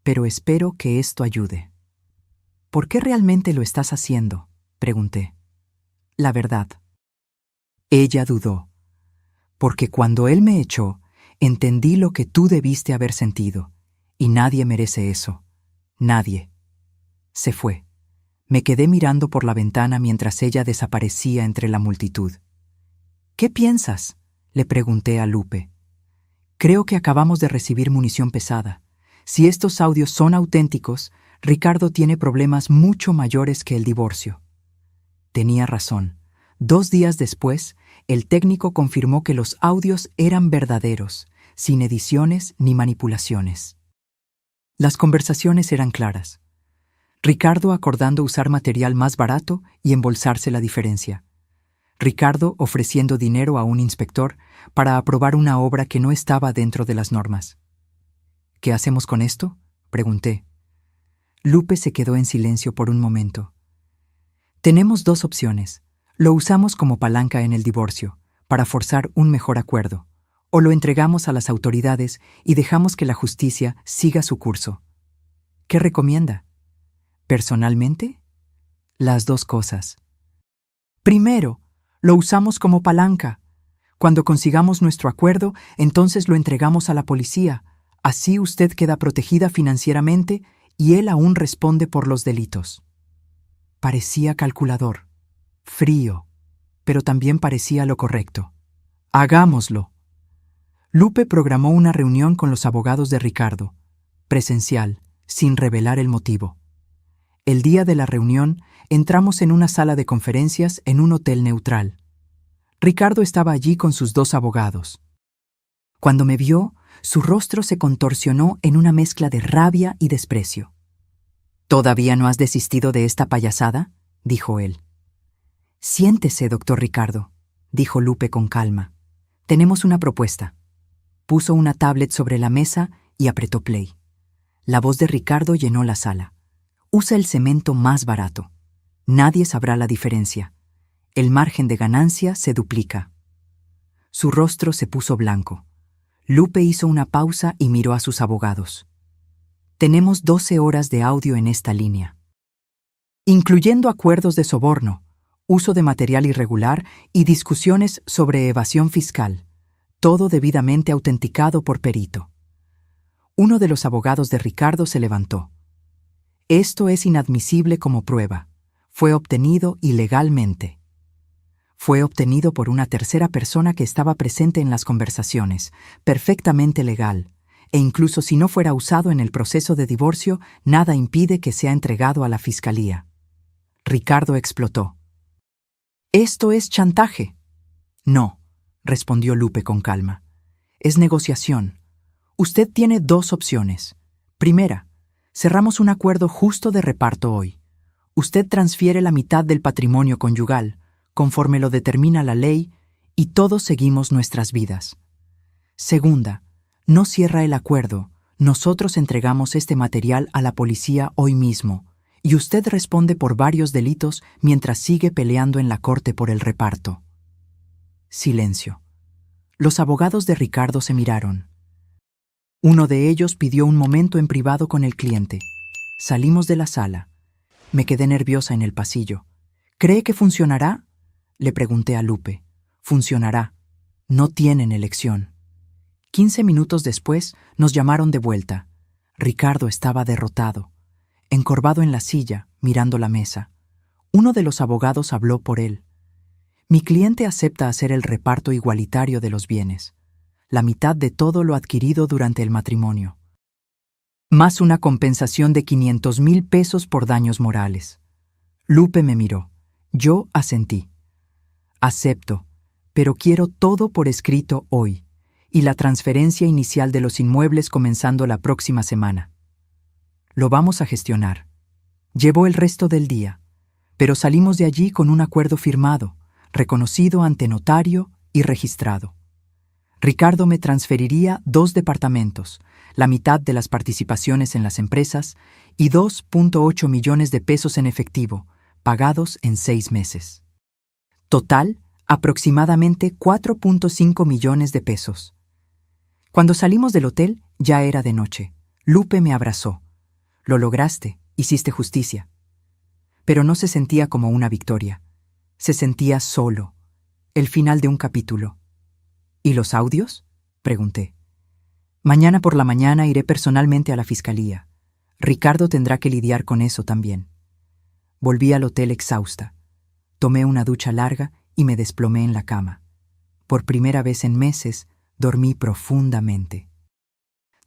pero espero que esto ayude». «¿Por qué realmente lo estás haciendo?», pregunté. «La verdad». Ella dudó. «Porque cuando él me echó, entendí lo que tú debiste haber sentido, y nadie merece eso. Nadie». Se fue. Me quedé mirando por la ventana mientras ella desaparecía entre la multitud. «¿Qué piensas?», le pregunté a Lupe. «Creo que acabamos de recibir munición pesada. Si estos audios son auténticos, Ricardo tiene problemas mucho mayores que el divorcio». Tenía razón. 2 días después, el técnico confirmó que los audios eran verdaderos, sin ediciones ni manipulaciones. Las conversaciones eran claras. Ricardo acordando usar material más barato y embolsarse la diferencia. Ricardo ofreciendo dinero a un inspector para aprobar una obra que no estaba dentro de las normas. «¿Qué hacemos con esto?», pregunté. Lupe se quedó en silencio por un momento. «Tenemos 2 opciones. Lo usamos como palanca en el divorcio, para forzar un mejor acuerdo, o lo entregamos a las autoridades y dejamos que la justicia siga su curso. ¿Qué recomienda? Personalmente, las dos cosas. Primero, lo usamos como palanca. Cuando consigamos nuestro acuerdo, entonces lo entregamos a la policía. Así usted queda protegida financieramente y él aún responde por los delitos. Parecía calculador, frío, pero también parecía lo correcto. Hagámoslo. Lupe programó una reunión con los abogados de Ricardo, presencial, sin revelar el motivo. El día de la reunión, entramos en una sala de conferencias en un hotel neutral. Ricardo estaba allí con sus dos abogados. Cuando me vio, su rostro se contorsionó en una mezcla de rabia y desprecio. ¿Todavía no has desistido de esta payasada?, dijo él. Siéntese, doctor Ricardo, dijo Lupe con calma. Tenemos una propuesta. Puso una tablet sobre la mesa y apretó play. La voz de Ricardo llenó la sala. Usa el cemento más barato. Nadie sabrá la diferencia. El margen de ganancia se duplica. Su rostro se puso blanco. Lupe hizo una pausa y miró a sus abogados. Tenemos 12 horas de audio en esta línea, incluyendo acuerdos de soborno, uso de material irregular y discusiones sobre evasión fiscal, todo debidamente autenticado por perito. Uno de los abogados de Ricardo se levantó. Esto es inadmisible como prueba. Fue obtenido ilegalmente. Fue obtenido por una tercera persona que estaba presente en las conversaciones, perfectamente legal, e incluso si no fuera usado en el proceso de divorcio, nada impide que sea entregado a la fiscalía. Ricardo explotó. «¿Esto es chantaje?» «No», respondió Lupe con calma. «Es negociación. Usted tiene dos opciones. Primera, cerramos un acuerdo justo de reparto hoy. Usted transfiere la mitad del patrimonio conyugal, conforme lo determina la ley, y todos seguimos nuestras vidas. Segunda, no cierra el acuerdo. Nosotros entregamos este material a la policía hoy mismo, y usted responde por varios delitos mientras sigue peleando en la corte por el reparto». Silencio. Los abogados de Ricardo se miraron. Uno de ellos pidió un momento en privado con el cliente. Salimos de la sala. Me quedé nerviosa en el pasillo. «¿Cree que funcionará?», le pregunté a Lupe. «Funcionará. No tienen elección». 15 minutos después nos llamaron de vuelta. Ricardo estaba derrotado, encorvado en la silla, mirando la mesa. Uno de los abogados habló por él. «Mi cliente acepta hacer el reparto igualitario de los bienes, la mitad de todo lo adquirido durante el matrimonio, más una compensación de 500,000 pesos por daños morales». Lupe me miró. Yo asentí. «Acepto, pero quiero todo por escrito hoy, y la transferencia inicial de los inmuebles comenzando la próxima semana». «Lo vamos a gestionar». Llevó el resto del día, pero salimos de allí con un acuerdo firmado, reconocido ante notario y registrado. Ricardo me transferiría 2 departamentos, la mitad de las participaciones en las empresas y 2.8 millones de pesos en efectivo, pagados en 6 meses. Total, aproximadamente 4.5 millones de pesos. Cuando salimos del hotel, ya era de noche. Lupe me abrazó. «Lo lograste, hiciste justicia». Pero no se sentía como una victoria. Se sentía solo. El final de un capítulo. «¿Y los audios?», pregunté. «Mañana por la mañana iré personalmente a la fiscalía. Ricardo tendrá que lidiar con eso también». Volví al hotel exhausta. Tomé una ducha larga y me desplomé en la cama. Por primera vez en meses, dormí profundamente.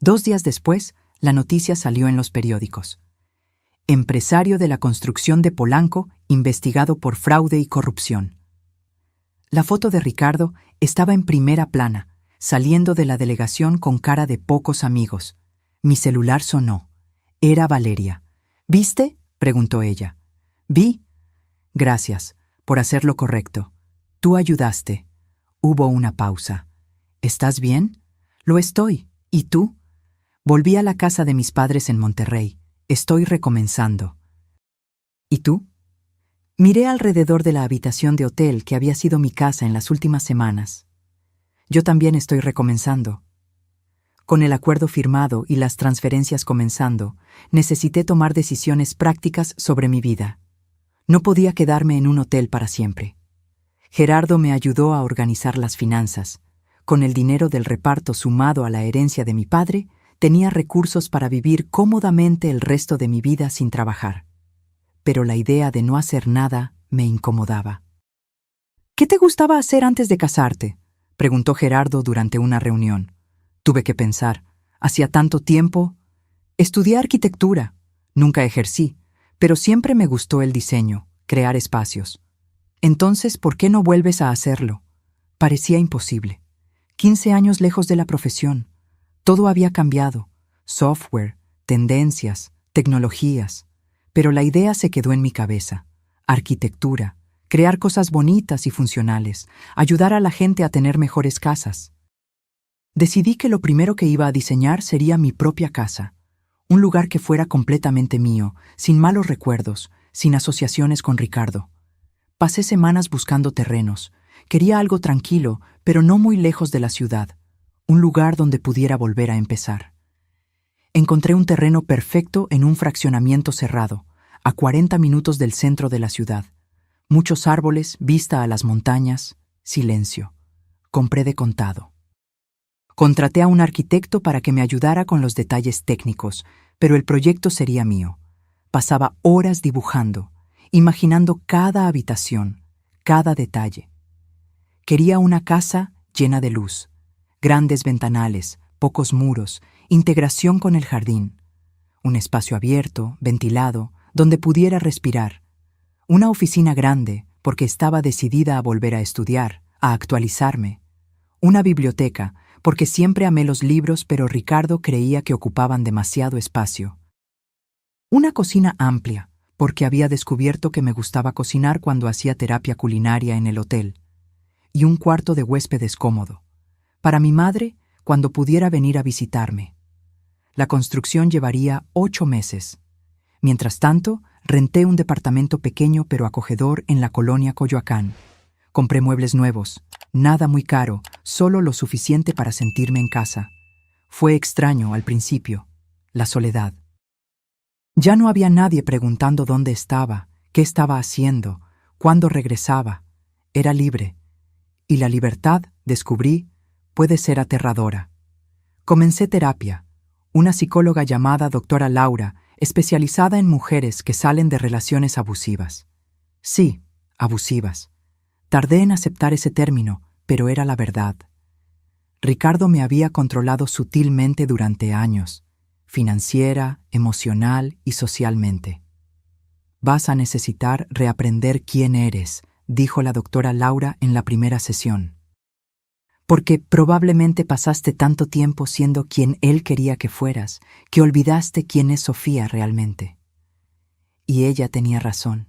2 días después, la noticia salió en los periódicos. Empresario de la construcción de Polanco investigado por fraude y corrupción. La foto de Ricardo estaba en primera plana, saliendo de la delegación con cara de pocos amigos. Mi celular sonó. Era Valeria. «¿Viste?», preguntó ella. «Vi». «Gracias, por hacer lo correcto. Tú ayudaste». Hubo una pausa. «¿Estás bien?». «Lo estoy. ¿Y tú?». «Volví a la casa de mis padres en Monterrey. Estoy recomenzando». «¿Y tú?». Miré alrededor de la habitación de hotel que había sido mi casa en las últimas semanas. Yo también estoy recomenzando. Con el acuerdo firmado y las transferencias comenzando, necesité tomar decisiones prácticas sobre mi vida. No podía quedarme en un hotel para siempre. Gerardo me ayudó a organizar las finanzas. Con el dinero del reparto sumado a la herencia de mi padre, tenía recursos para vivir cómodamente el resto de mi vida sin trabajar. Pero la idea de no hacer nada me incomodaba. ¿Qué te gustaba hacer antes de casarte?, preguntó Gerardo durante una reunión. Tuve que pensar. Hacía tanto tiempo. Estudié arquitectura. Nunca ejercí, pero siempre me gustó el diseño, crear espacios. Entonces, ¿por qué no vuelves a hacerlo? Parecía imposible. 15 años lejos de la profesión. Todo había cambiado. Software, tendencias, tecnologías. Pero la idea se quedó en mi cabeza. Arquitectura, crear cosas bonitas y funcionales, ayudar a la gente a tener mejores casas. Decidí que lo primero que iba a diseñar sería mi propia casa. Un lugar que fuera completamente mío, sin malos recuerdos, sin asociaciones con Ricardo. Pasé semanas buscando terrenos. Quería algo tranquilo, pero no muy lejos de la ciudad. Un lugar donde pudiera volver a empezar. Encontré un terreno perfecto en un fraccionamiento cerrado, a 40 minutos del centro de la ciudad. Muchos árboles, vista a las montañas, silencio. Compré de contado. Contraté a un arquitecto para que me ayudara con los detalles técnicos, pero el proyecto sería mío. Pasaba horas dibujando, imaginando cada habitación, cada detalle. Quería una casa llena de luz, grandes ventanales, pocos muros, integración con el jardín. Un espacio abierto, ventilado, donde pudiera respirar. Una oficina grande, porque estaba decidida a volver a estudiar, a actualizarme. Una biblioteca, porque siempre amé los libros, pero Ricardo creía que ocupaban demasiado espacio. Una cocina amplia, porque había descubierto que me gustaba cocinar cuando hacía terapia culinaria en el hotel. Y un cuarto de huéspedes cómodo. Para mi madre, cuando pudiera venir a visitarme. La construcción llevaría 8 meses. Mientras tanto, renté un departamento pequeño pero acogedor en la colonia Coyoacán. Compré muebles nuevos, nada muy caro, solo lo suficiente para sentirme en casa. Fue extraño al principio, la soledad. Ya no había nadie preguntando dónde estaba, qué estaba haciendo, cuándo regresaba. Era libre. Y la libertad, descubrí, puede ser aterradora. Comencé terapia. Una psicóloga llamada doctora Laura, especializada en mujeres que salen de relaciones abusivas. Sí, abusivas. Tardé en aceptar ese término, pero era la verdad. Ricardo me había controlado sutilmente durante años, financiera, emocional y socialmente. Vas a necesitar reaprender quién eres, dijo la doctora Laura en la primera sesión. Porque probablemente pasaste tanto tiempo siendo quien él quería que fueras, que olvidaste quién es Sofía realmente. Y ella tenía razón.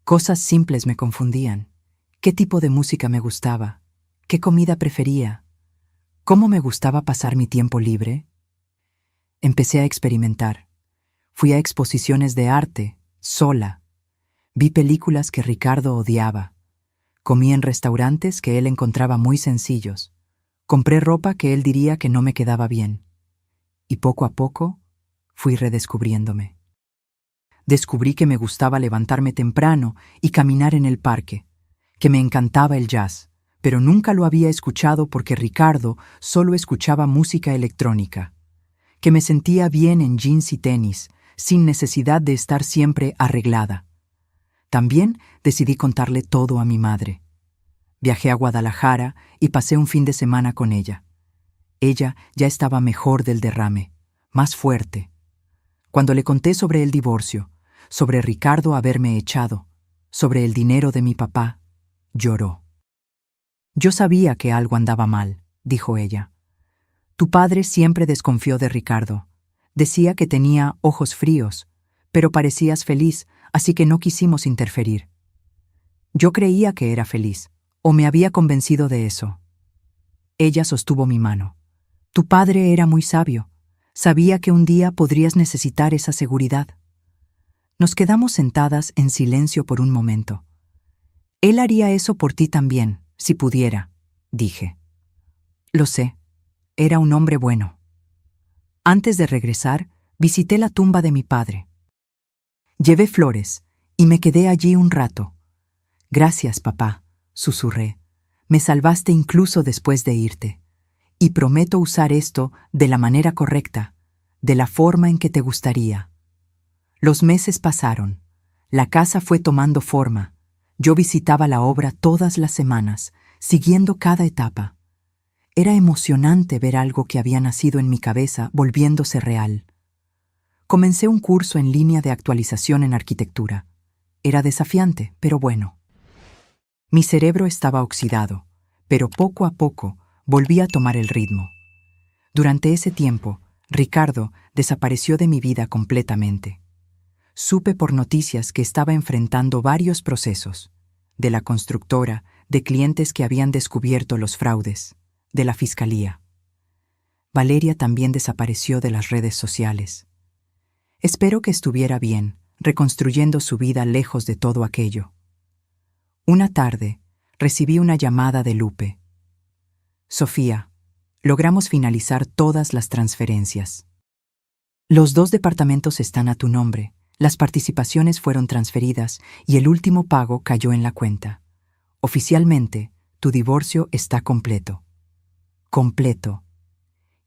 Cosas simples me confundían. ¿Qué tipo de música me gustaba? ¿Qué comida prefería? ¿Cómo me gustaba pasar mi tiempo libre? Empecé a experimentar. Fui a exposiciones de arte, sola. Vi películas que Ricardo odiaba. Comí en restaurantes que él encontraba muy sencillos. Compré ropa que él diría que no me quedaba bien. Y poco a poco fui redescubriéndome. Descubrí que me gustaba levantarme temprano y caminar en el parque, que me encantaba el jazz, pero nunca lo había escuchado porque Ricardo solo escuchaba música electrónica, que me sentía bien en jeans y tenis, sin necesidad de estar siempre arreglada. También decidí contarle todo a mi madre. Viajé a Guadalajara y pasé un fin de semana con ella. Ella ya estaba mejor del derrame, más fuerte. Cuando le conté sobre el divorcio, sobre Ricardo haberme echado, sobre el dinero de mi papá, lloró. Yo sabía que algo andaba mal, dijo ella. Tu padre siempre desconfió de Ricardo. Decía que tenía ojos fríos, pero parecías feliz, así que no quisimos interferir. Yo creía que era feliz, o me había convencido de eso. Ella sostuvo mi mano. Tu padre era muy sabio. Sabía que un día podrías necesitar esa seguridad. Nos quedamos sentadas en silencio por un momento. Él haría eso por ti también, si pudiera, dije. Lo sé, era un hombre bueno. Antes de regresar, visité la tumba de mi padre. Llevé flores y me quedé allí un rato. Gracias, papá, susurré. Me salvaste incluso después de irte. Y prometo usar esto de la manera correcta, de la forma en que te gustaría. Los meses pasaron. La casa fue tomando forma. Yo visitaba la obra todas las semanas, siguiendo cada etapa. Era emocionante ver algo que había nacido en mi cabeza volviéndose real. Comencé un curso en línea de actualización en arquitectura. Era desafiante, pero bueno. Mi cerebro estaba oxidado, pero poco a poco volví a tomar el ritmo. Durante ese tiempo, Ricardo desapareció de mi vida completamente. Supe por noticias que estaba enfrentando varios procesos, de la constructora, de clientes que habían descubierto los fraudes, de la fiscalía. Valeria también desapareció de las redes sociales. Espero que estuviera bien, reconstruyendo su vida lejos de todo aquello. Una tarde, recibí una llamada de Lupe. Sofía, logramos finalizar todas las transferencias. Los 2 departamentos están a tu nombre, las participaciones fueron transferidas y el último pago cayó en la cuenta. Oficialmente, tu divorcio está completo. Completo.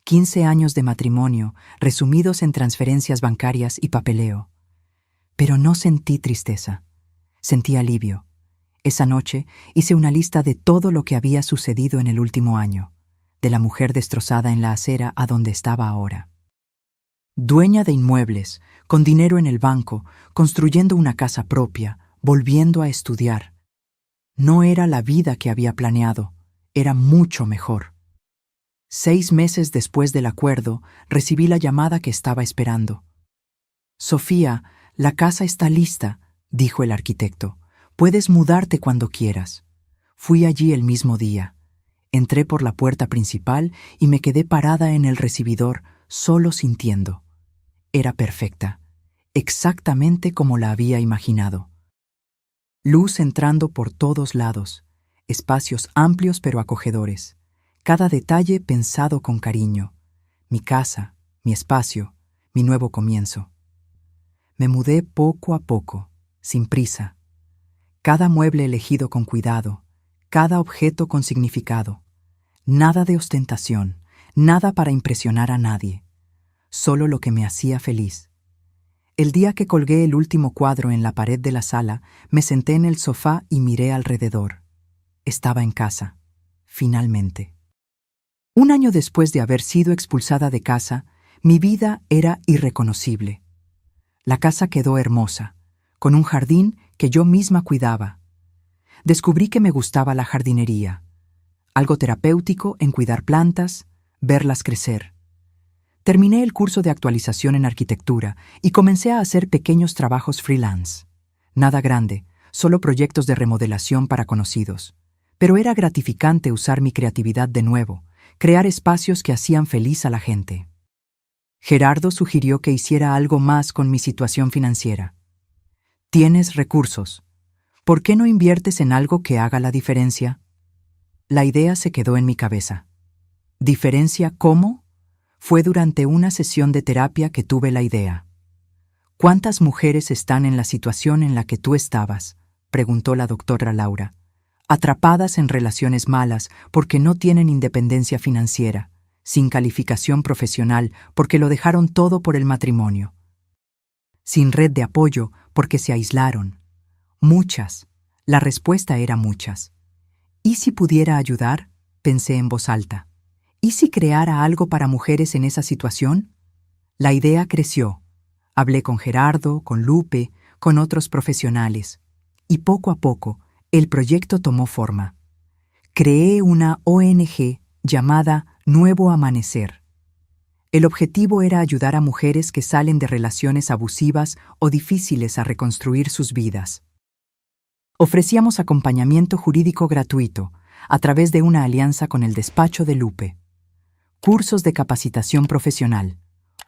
15 años de matrimonio, resumidos en transferencias bancarias y papeleo. Pero no sentí tristeza. Sentí alivio. Esa noche hice una lista de todo lo que había sucedido en el último año, de la mujer destrozada en la acera a donde estaba ahora. Dueña de inmuebles, con dinero en el banco, construyendo una casa propia, volviendo a estudiar. No era la vida que había planeado, era mucho mejor. 6 meses después del acuerdo, recibí la llamada que estaba esperando. Sofía, la casa está lista, dijo el arquitecto. Puedes mudarte cuando quieras. Fui allí el mismo día. Entré por la puerta principal y me quedé parada en el recibidor, solo sintiendo. Era perfecta, exactamente como la había imaginado. Luz entrando por todos lados, espacios amplios pero acogedores, cada detalle pensado con cariño. Mi casa, mi espacio, mi nuevo comienzo. Me mudé poco a poco, sin prisa. Cada mueble elegido con cuidado, cada objeto con significado. Nada de ostentación, nada para impresionar a nadie. Solo lo que me hacía feliz. El día que colgué el último cuadro en la pared de la sala, me senté en el sofá y miré alrededor. Estaba en casa, finalmente. 1 año después de haber sido expulsada de casa, mi vida era irreconocible. La casa quedó hermosa, con un jardín que yo misma cuidaba. Descubrí que me gustaba la jardinería, algo terapéutico en cuidar plantas, verlas crecer. Terminé el curso de actualización en arquitectura y comencé a hacer pequeños trabajos freelance. Nada grande, solo proyectos de remodelación para conocidos. Pero era gratificante usar mi creatividad de nuevo, crear espacios que hacían feliz a la gente. Gerardo sugirió que hiciera algo más con mi situación financiera. Tienes recursos. ¿Por qué no inviertes en algo que haga la diferencia? La idea se quedó en mi cabeza. ¿Diferencia cómo? Fue durante una sesión de terapia que tuve la idea. ¿Cuántas mujeres están en la situación en la que tú estabas?, preguntó la doctora Laura. Atrapadas en relaciones malas porque no tienen independencia financiera, sin calificación profesional porque lo dejaron todo por el matrimonio, sin red de apoyo porque se aislaron. Muchas. La respuesta era muchas. ¿Y si pudiera ayudar?, pensé en voz alta. ¿Y si creara algo para mujeres en esa situación? La idea creció. Hablé con Gerardo, con Lupe, con otros profesionales. Y poco a poco, el proyecto tomó forma. Creé una ONG llamada Nuevo Amanecer. El objetivo era ayudar a mujeres que salen de relaciones abusivas o difíciles a reconstruir sus vidas. Ofrecíamos acompañamiento jurídico gratuito a través de una alianza con el despacho de Lupe. Cursos de capacitación profesional,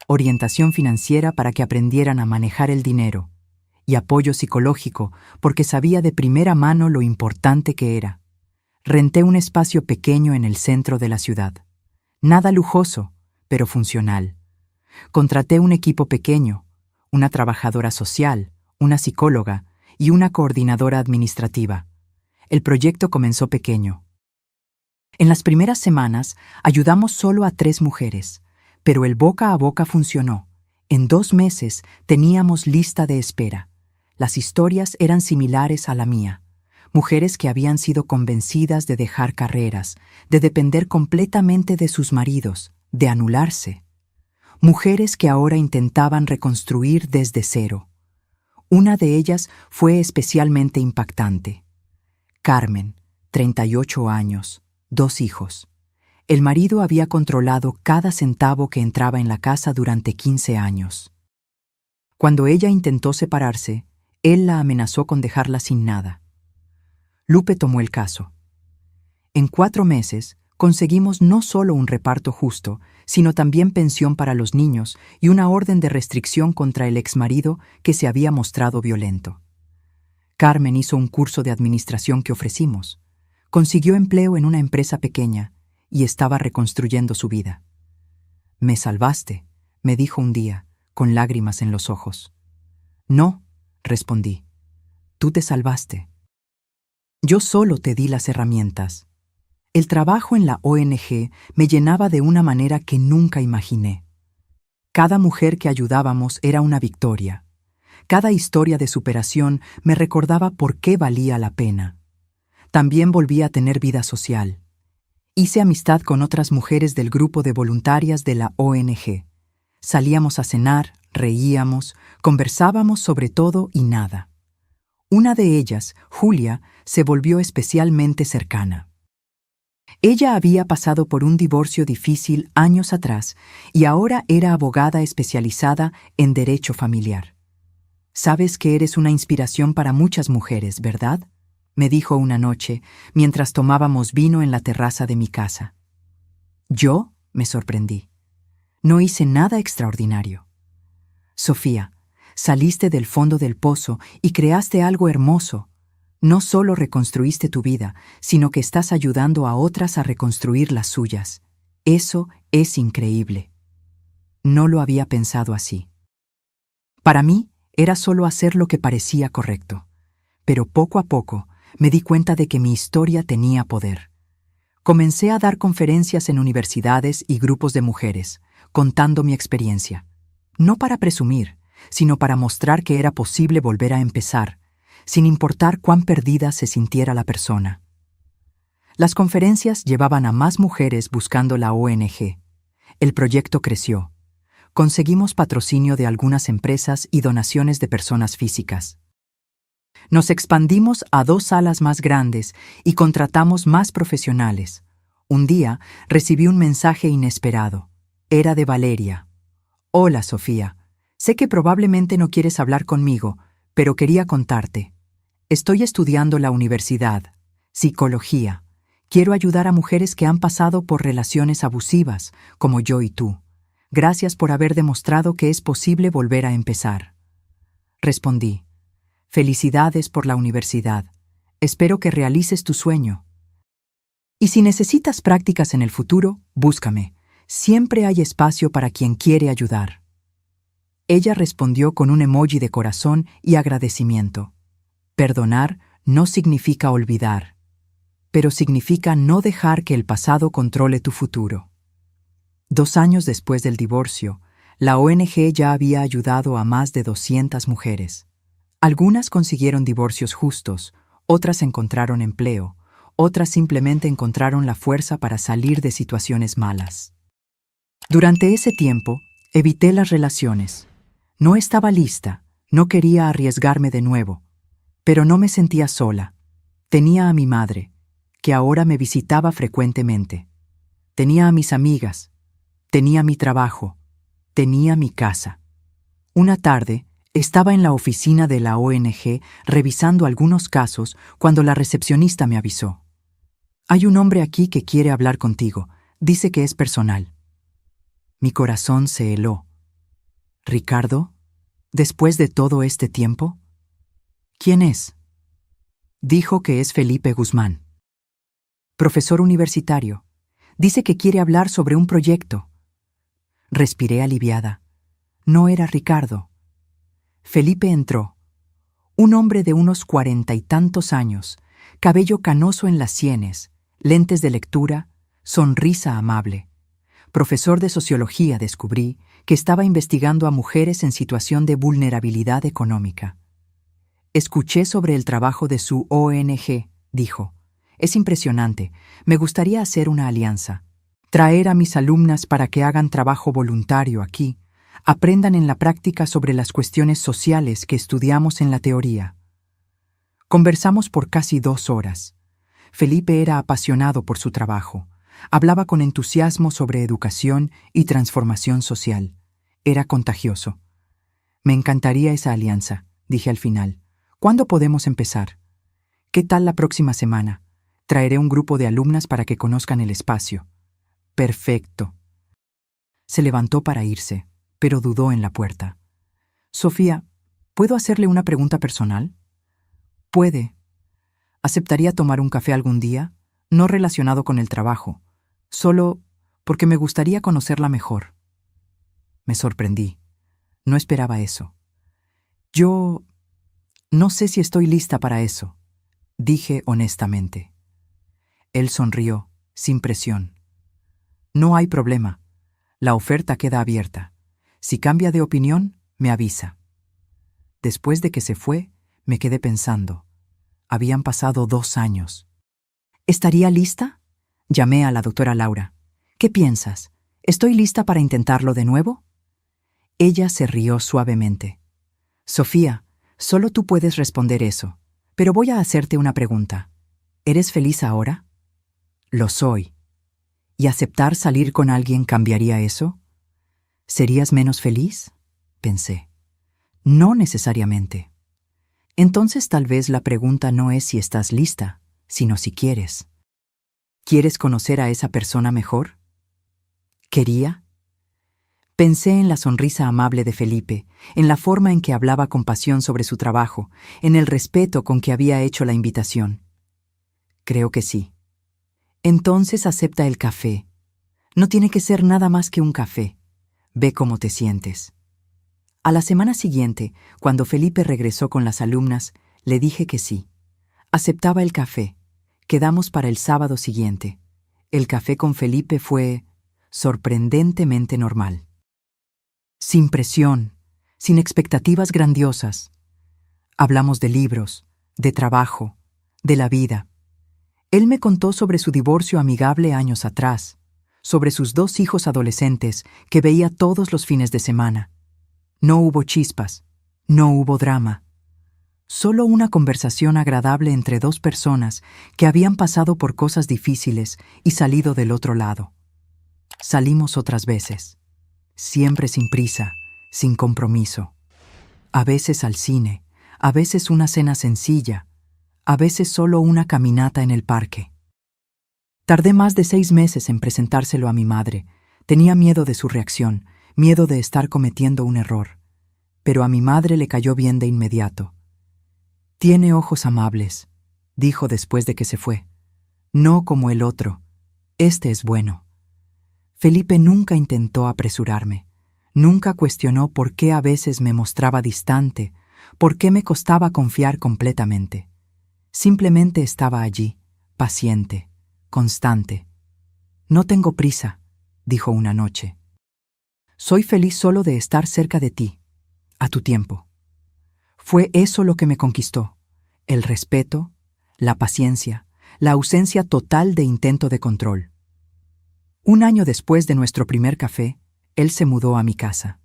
orientación financiera para que aprendieran a manejar el dinero y apoyo psicológico porque sabía de primera mano lo importante que era. Renté un espacio pequeño en el centro de la ciudad. Nada lujoso, pero funcional. Contraté un equipo pequeño, una trabajadora social, una psicóloga y una coordinadora administrativa. El proyecto comenzó pequeño. En las primeras semanas ayudamos solo a 3 mujeres, pero el boca a boca funcionó. En 2 meses teníamos lista de espera. Las historias eran similares a la mía. Mujeres que habían sido convencidas de dejar carreras, de depender completamente de sus maridos, de anularse. Mujeres que ahora intentaban reconstruir desde cero. Una de ellas fue especialmente impactante. Carmen, 38 años, 2 hijos. El marido había controlado cada centavo que entraba en la casa durante 15 años. Cuando ella intentó separarse, él la amenazó con dejarla sin nada. Lupe tomó el caso. En 4 meses, conseguimos no solo un reparto justo, sino también pensión para los niños y una orden de restricción contra el exmarido que se había mostrado violento. Carmen hizo un curso de administración que ofrecimos. Consiguió empleo en una empresa pequeña y estaba reconstruyendo su vida. «Me salvaste», me dijo un día, con lágrimas en los ojos. «No», respondí. «Tú te salvaste. Yo solo te di las herramientas». El trabajo en la ONG me llenaba de una manera que nunca imaginé. Cada mujer que ayudábamos era una victoria. Cada historia de superación me recordaba por qué valía la pena. También volví a tener vida social. Hice amistad con otras mujeres del grupo de voluntarias de la ONG. Salíamos a cenar, reíamos, conversábamos sobre todo y nada. Una de ellas, Julia, se volvió especialmente cercana. Ella había pasado por un divorcio difícil años atrás y ahora era abogada especializada en derecho familiar. «Sabes que eres una inspiración para muchas mujeres, ¿verdad?», me dijo una noche mientras tomábamos vino en la terraza de mi casa. Yo me sorprendí. No hice nada extraordinario. «Sofía, saliste del fondo del pozo y creaste algo hermoso. No solo reconstruiste tu vida, sino que estás ayudando a otras a reconstruir las suyas. Eso es increíble». No lo había pensado así. Para mí, era solo hacer lo que parecía correcto. Pero poco a poco, me di cuenta de que mi historia tenía poder. Comencé a dar conferencias en universidades y grupos de mujeres, contando mi experiencia. No para presumir, sino para mostrar que era posible volver a empezar, sin importar cuán perdida se sintiera la persona. Las conferencias llevaban a más mujeres buscando la ONG. El proyecto creció. Conseguimos patrocinio de algunas empresas y donaciones de personas físicas. Nos expandimos a 2 salas más grandes y contratamos más profesionales. Un día recibí un mensaje inesperado. Era de Valeria. «Hola, Sofía. Sé que probablemente no quieres hablar conmigo, pero quería contarte. Estoy estudiando la universidad, psicología. Quiero ayudar a mujeres que han pasado por relaciones abusivas, como yo y tú. Gracias por haber demostrado que es posible volver a empezar». Respondí: «Felicidades por la universidad. Espero que realices tu sueño. Y si necesitas prácticas en el futuro, búscame. Siempre hay espacio para quien quiere ayudar». Ella respondió con un emoji de corazón y agradecimiento. Perdonar no significa olvidar, pero significa no dejar que el pasado controle tu futuro. 2 años después del divorcio, la ONG ya había ayudado a más de 200 mujeres. Algunas consiguieron divorcios justos, otras encontraron empleo, otras simplemente encontraron la fuerza para salir de situaciones malas. Durante ese tiempo, evité las relaciones. No estaba lista, no quería arriesgarme de nuevo, pero no me sentía sola. Tenía a mi madre, que ahora me visitaba frecuentemente. Tenía a mis amigas, tenía mi trabajo, tenía mi casa. Una tarde, estaba en la oficina de la ONG revisando algunos casos cuando la recepcionista me avisó. «Hay un hombre aquí que quiere hablar contigo. Dice que es personal». Mi corazón se heló. «¿Ricardo? ¿Después de todo este tiempo?». ¿Quién es? Dijo que es Felipe Guzmán. Profesor universitario. Dice que quiere hablar sobre un proyecto. Respiré aliviada. No era Ricardo. Felipe entró. Un hombre de unos 40 y tantos años, cabello canoso en las sienes, lentes de lectura, sonrisa amable. Profesor de sociología, descubrí que estaba investigando a mujeres en situación de vulnerabilidad económica. Escuché sobre el trabajo de su ONG, dijo. Es impresionante. Me gustaría hacer una alianza. Traer a mis alumnas para que hagan trabajo voluntario aquí, aprendan en la práctica sobre las cuestiones sociales que estudiamos en la teoría. Conversamos por casi 2 horas. Felipe era apasionado por su trabajo. Hablaba con entusiasmo sobre educación y transformación social. Era contagioso. Me encantaría esa alianza, dije al final. ¿Cuándo podemos empezar? ¿Qué tal la próxima semana? Traeré un grupo de alumnas para que conozcan el espacio. Perfecto. Se levantó para irse, pero dudó en la puerta. Sofía, ¿puedo hacerle una pregunta personal? Puede. ¿Aceptaría tomar un café algún día? No relacionado con el trabajo, solo porque me gustaría conocerla mejor. Me sorprendí. No esperaba eso. Yo no sé si estoy lista para eso, dije honestamente. Él sonrió, sin presión. No hay problema. La oferta queda abierta. Si cambia de opinión, me avisa. Después de que se fue, me quedé pensando. Habían pasado 2 años. ¿Estaría lista? Llamé a la doctora Laura. ¿Qué piensas? ¿Estoy lista para intentarlo de nuevo? Ella se rió suavemente. Sofía, solo tú puedes responder eso, pero voy a hacerte una pregunta. ¿Eres feliz ahora? Lo soy. ¿Y aceptar salir con alguien cambiaría eso? ¿Serías menos feliz? Pensé. No necesariamente. Entonces tal vez la pregunta no es si estás lista, sino si quieres. ¿Quieres conocer a esa persona mejor? ¿Quería? Pensé en la sonrisa amable de Felipe, en la forma en que hablaba con pasión sobre su trabajo, en el respeto con que había hecho la invitación. Creo que sí. Entonces acepta el café. No tiene que ser nada más que un café. Ve cómo te sientes. A la semana siguiente, cuando Felipe regresó con las alumnas, le dije que sí. Aceptaba el café. Quedamos para el sábado siguiente. El café con Felipe fue sorprendentemente normal. Sin presión, sin expectativas grandiosas. Hablamos de libros, de trabajo, de la vida. Él me contó sobre su divorcio amigable años atrás, sobre sus 2 hijos adolescentes que veía todos los fines de semana. No hubo chispas, no hubo drama. Solo una conversación agradable entre 2 personas que habían pasado por cosas difíciles y salido del otro lado. Salimos otras veces, siempre sin prisa, sin compromiso. A veces al cine, a veces una cena sencilla, a veces solo una caminata en el parque. Tardé más de 6 meses en presentárselo a mi madre. Tenía miedo de su reacción, miedo de estar cometiendo un error. Pero a mi madre le cayó bien de inmediato. Tiene ojos amables, dijo después de que se fue. No como el otro. Este es bueno. Felipe nunca intentó apresurarme. Nunca cuestionó por qué a veces me mostraba distante, por qué me costaba confiar completamente. Simplemente estaba allí, paciente, constante. No tengo prisa, dijo una noche. Soy feliz solo de estar cerca de ti, a tu tiempo. Fue eso lo que me conquistó, el respeto, la paciencia, la ausencia total de intento de control. 1 año después de nuestro primer café, él se mudó a mi casa.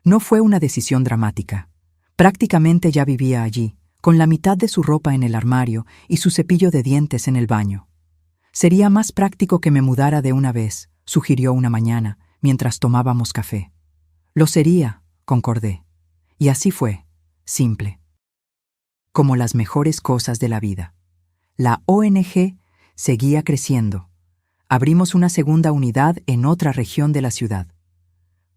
No fue una decisión dramática. Prácticamente ya vivía allí, con la mitad de su ropa en el armario y su cepillo de dientes en el baño. Sería más práctico que me mudara de una vez, sugirió una mañana, mientras tomábamos café. Lo sería, concordé. Y así fue, simple. Como las mejores cosas de la vida. La ONG seguía creciendo. Abrimos una segunda unidad en otra región de la ciudad.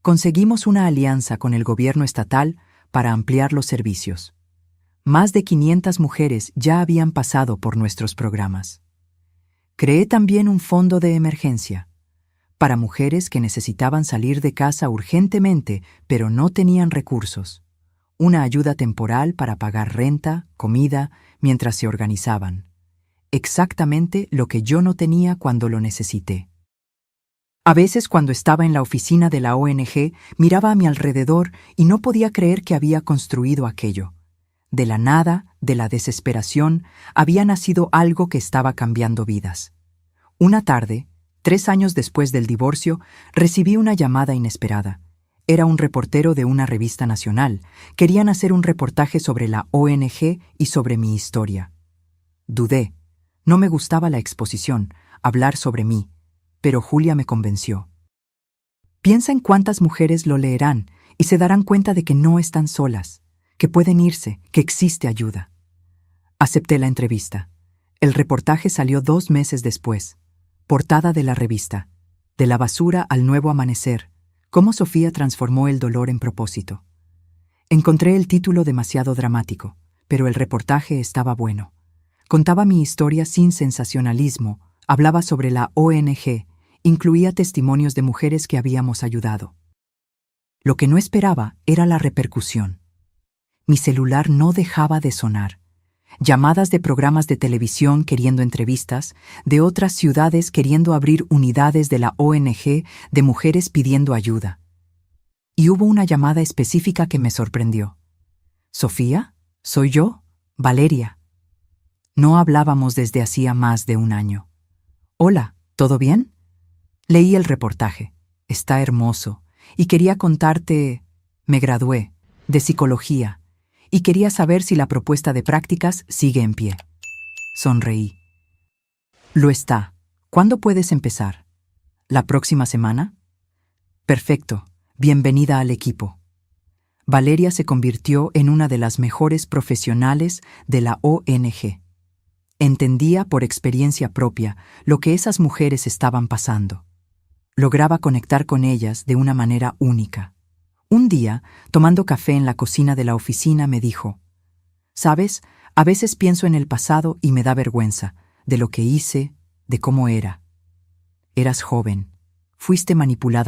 Conseguimos una alianza con el gobierno estatal para ampliar los servicios. Más de 500 mujeres ya habían pasado por nuestros programas. Creé también un fondo de emergencia para mujeres que necesitaban salir de casa urgentemente, pero no tenían recursos. Una ayuda temporal para pagar renta, comida, mientras se organizaban. Exactamente lo que yo no tenía cuando lo necesité. A veces, cuando estaba en la oficina de la ONG, miraba a mi alrededor y no podía creer que había construido aquello. De la nada, de la desesperación, había nacido algo que estaba cambiando vidas. Una tarde, 3 años después del divorcio, recibí una llamada inesperada. Era un reportero de una revista nacional. Querían hacer un reportaje sobre la ONG y sobre mi historia. Dudé. No me gustaba la exposición, hablar sobre mí, pero Julia me convenció. Piensa en cuántas mujeres lo leerán y se darán cuenta de que no están solas, que pueden irse, que existe ayuda. Acepté la entrevista. El reportaje salió 2 meses después. Portada de la revista: De la basura al nuevo amanecer, cómo Sofía transformó el dolor en propósito. Encontré el título demasiado dramático, pero el reportaje estaba bueno. Contaba mi historia sin sensacionalismo, hablaba sobre la ONG, incluía testimonios de mujeres que habíamos ayudado. Lo que no esperaba era la repercusión. Mi celular no dejaba de sonar. Llamadas de programas de televisión queriendo entrevistas, de otras ciudades queriendo abrir unidades de la ONG, de mujeres pidiendo ayuda. Y hubo una llamada específica que me sorprendió. ¿Sofía? ¿Soy yo? Valeria. No hablábamos desde hacía más de 1 año. Hola, ¿todo bien? Leí el reportaje. Está hermoso. Y quería contarte... Me gradué de psicología y quería saber si la propuesta de prácticas sigue en pie. Sonreí. Lo está. ¿Cuándo puedes empezar? ¿La próxima semana? Perfecto. Bienvenida al equipo. Valeria se convirtió en una de las mejores profesionales de la ONG. Entendía por experiencia propia lo que esas mujeres estaban pasando. Lograba conectar con ellas de una manera única. Un día, tomando café en la cocina de la oficina, me dijo: «¿Sabes? A veces pienso en el pasado y me da vergüenza, de lo que hice, de cómo era. Eras joven, fuiste manipulada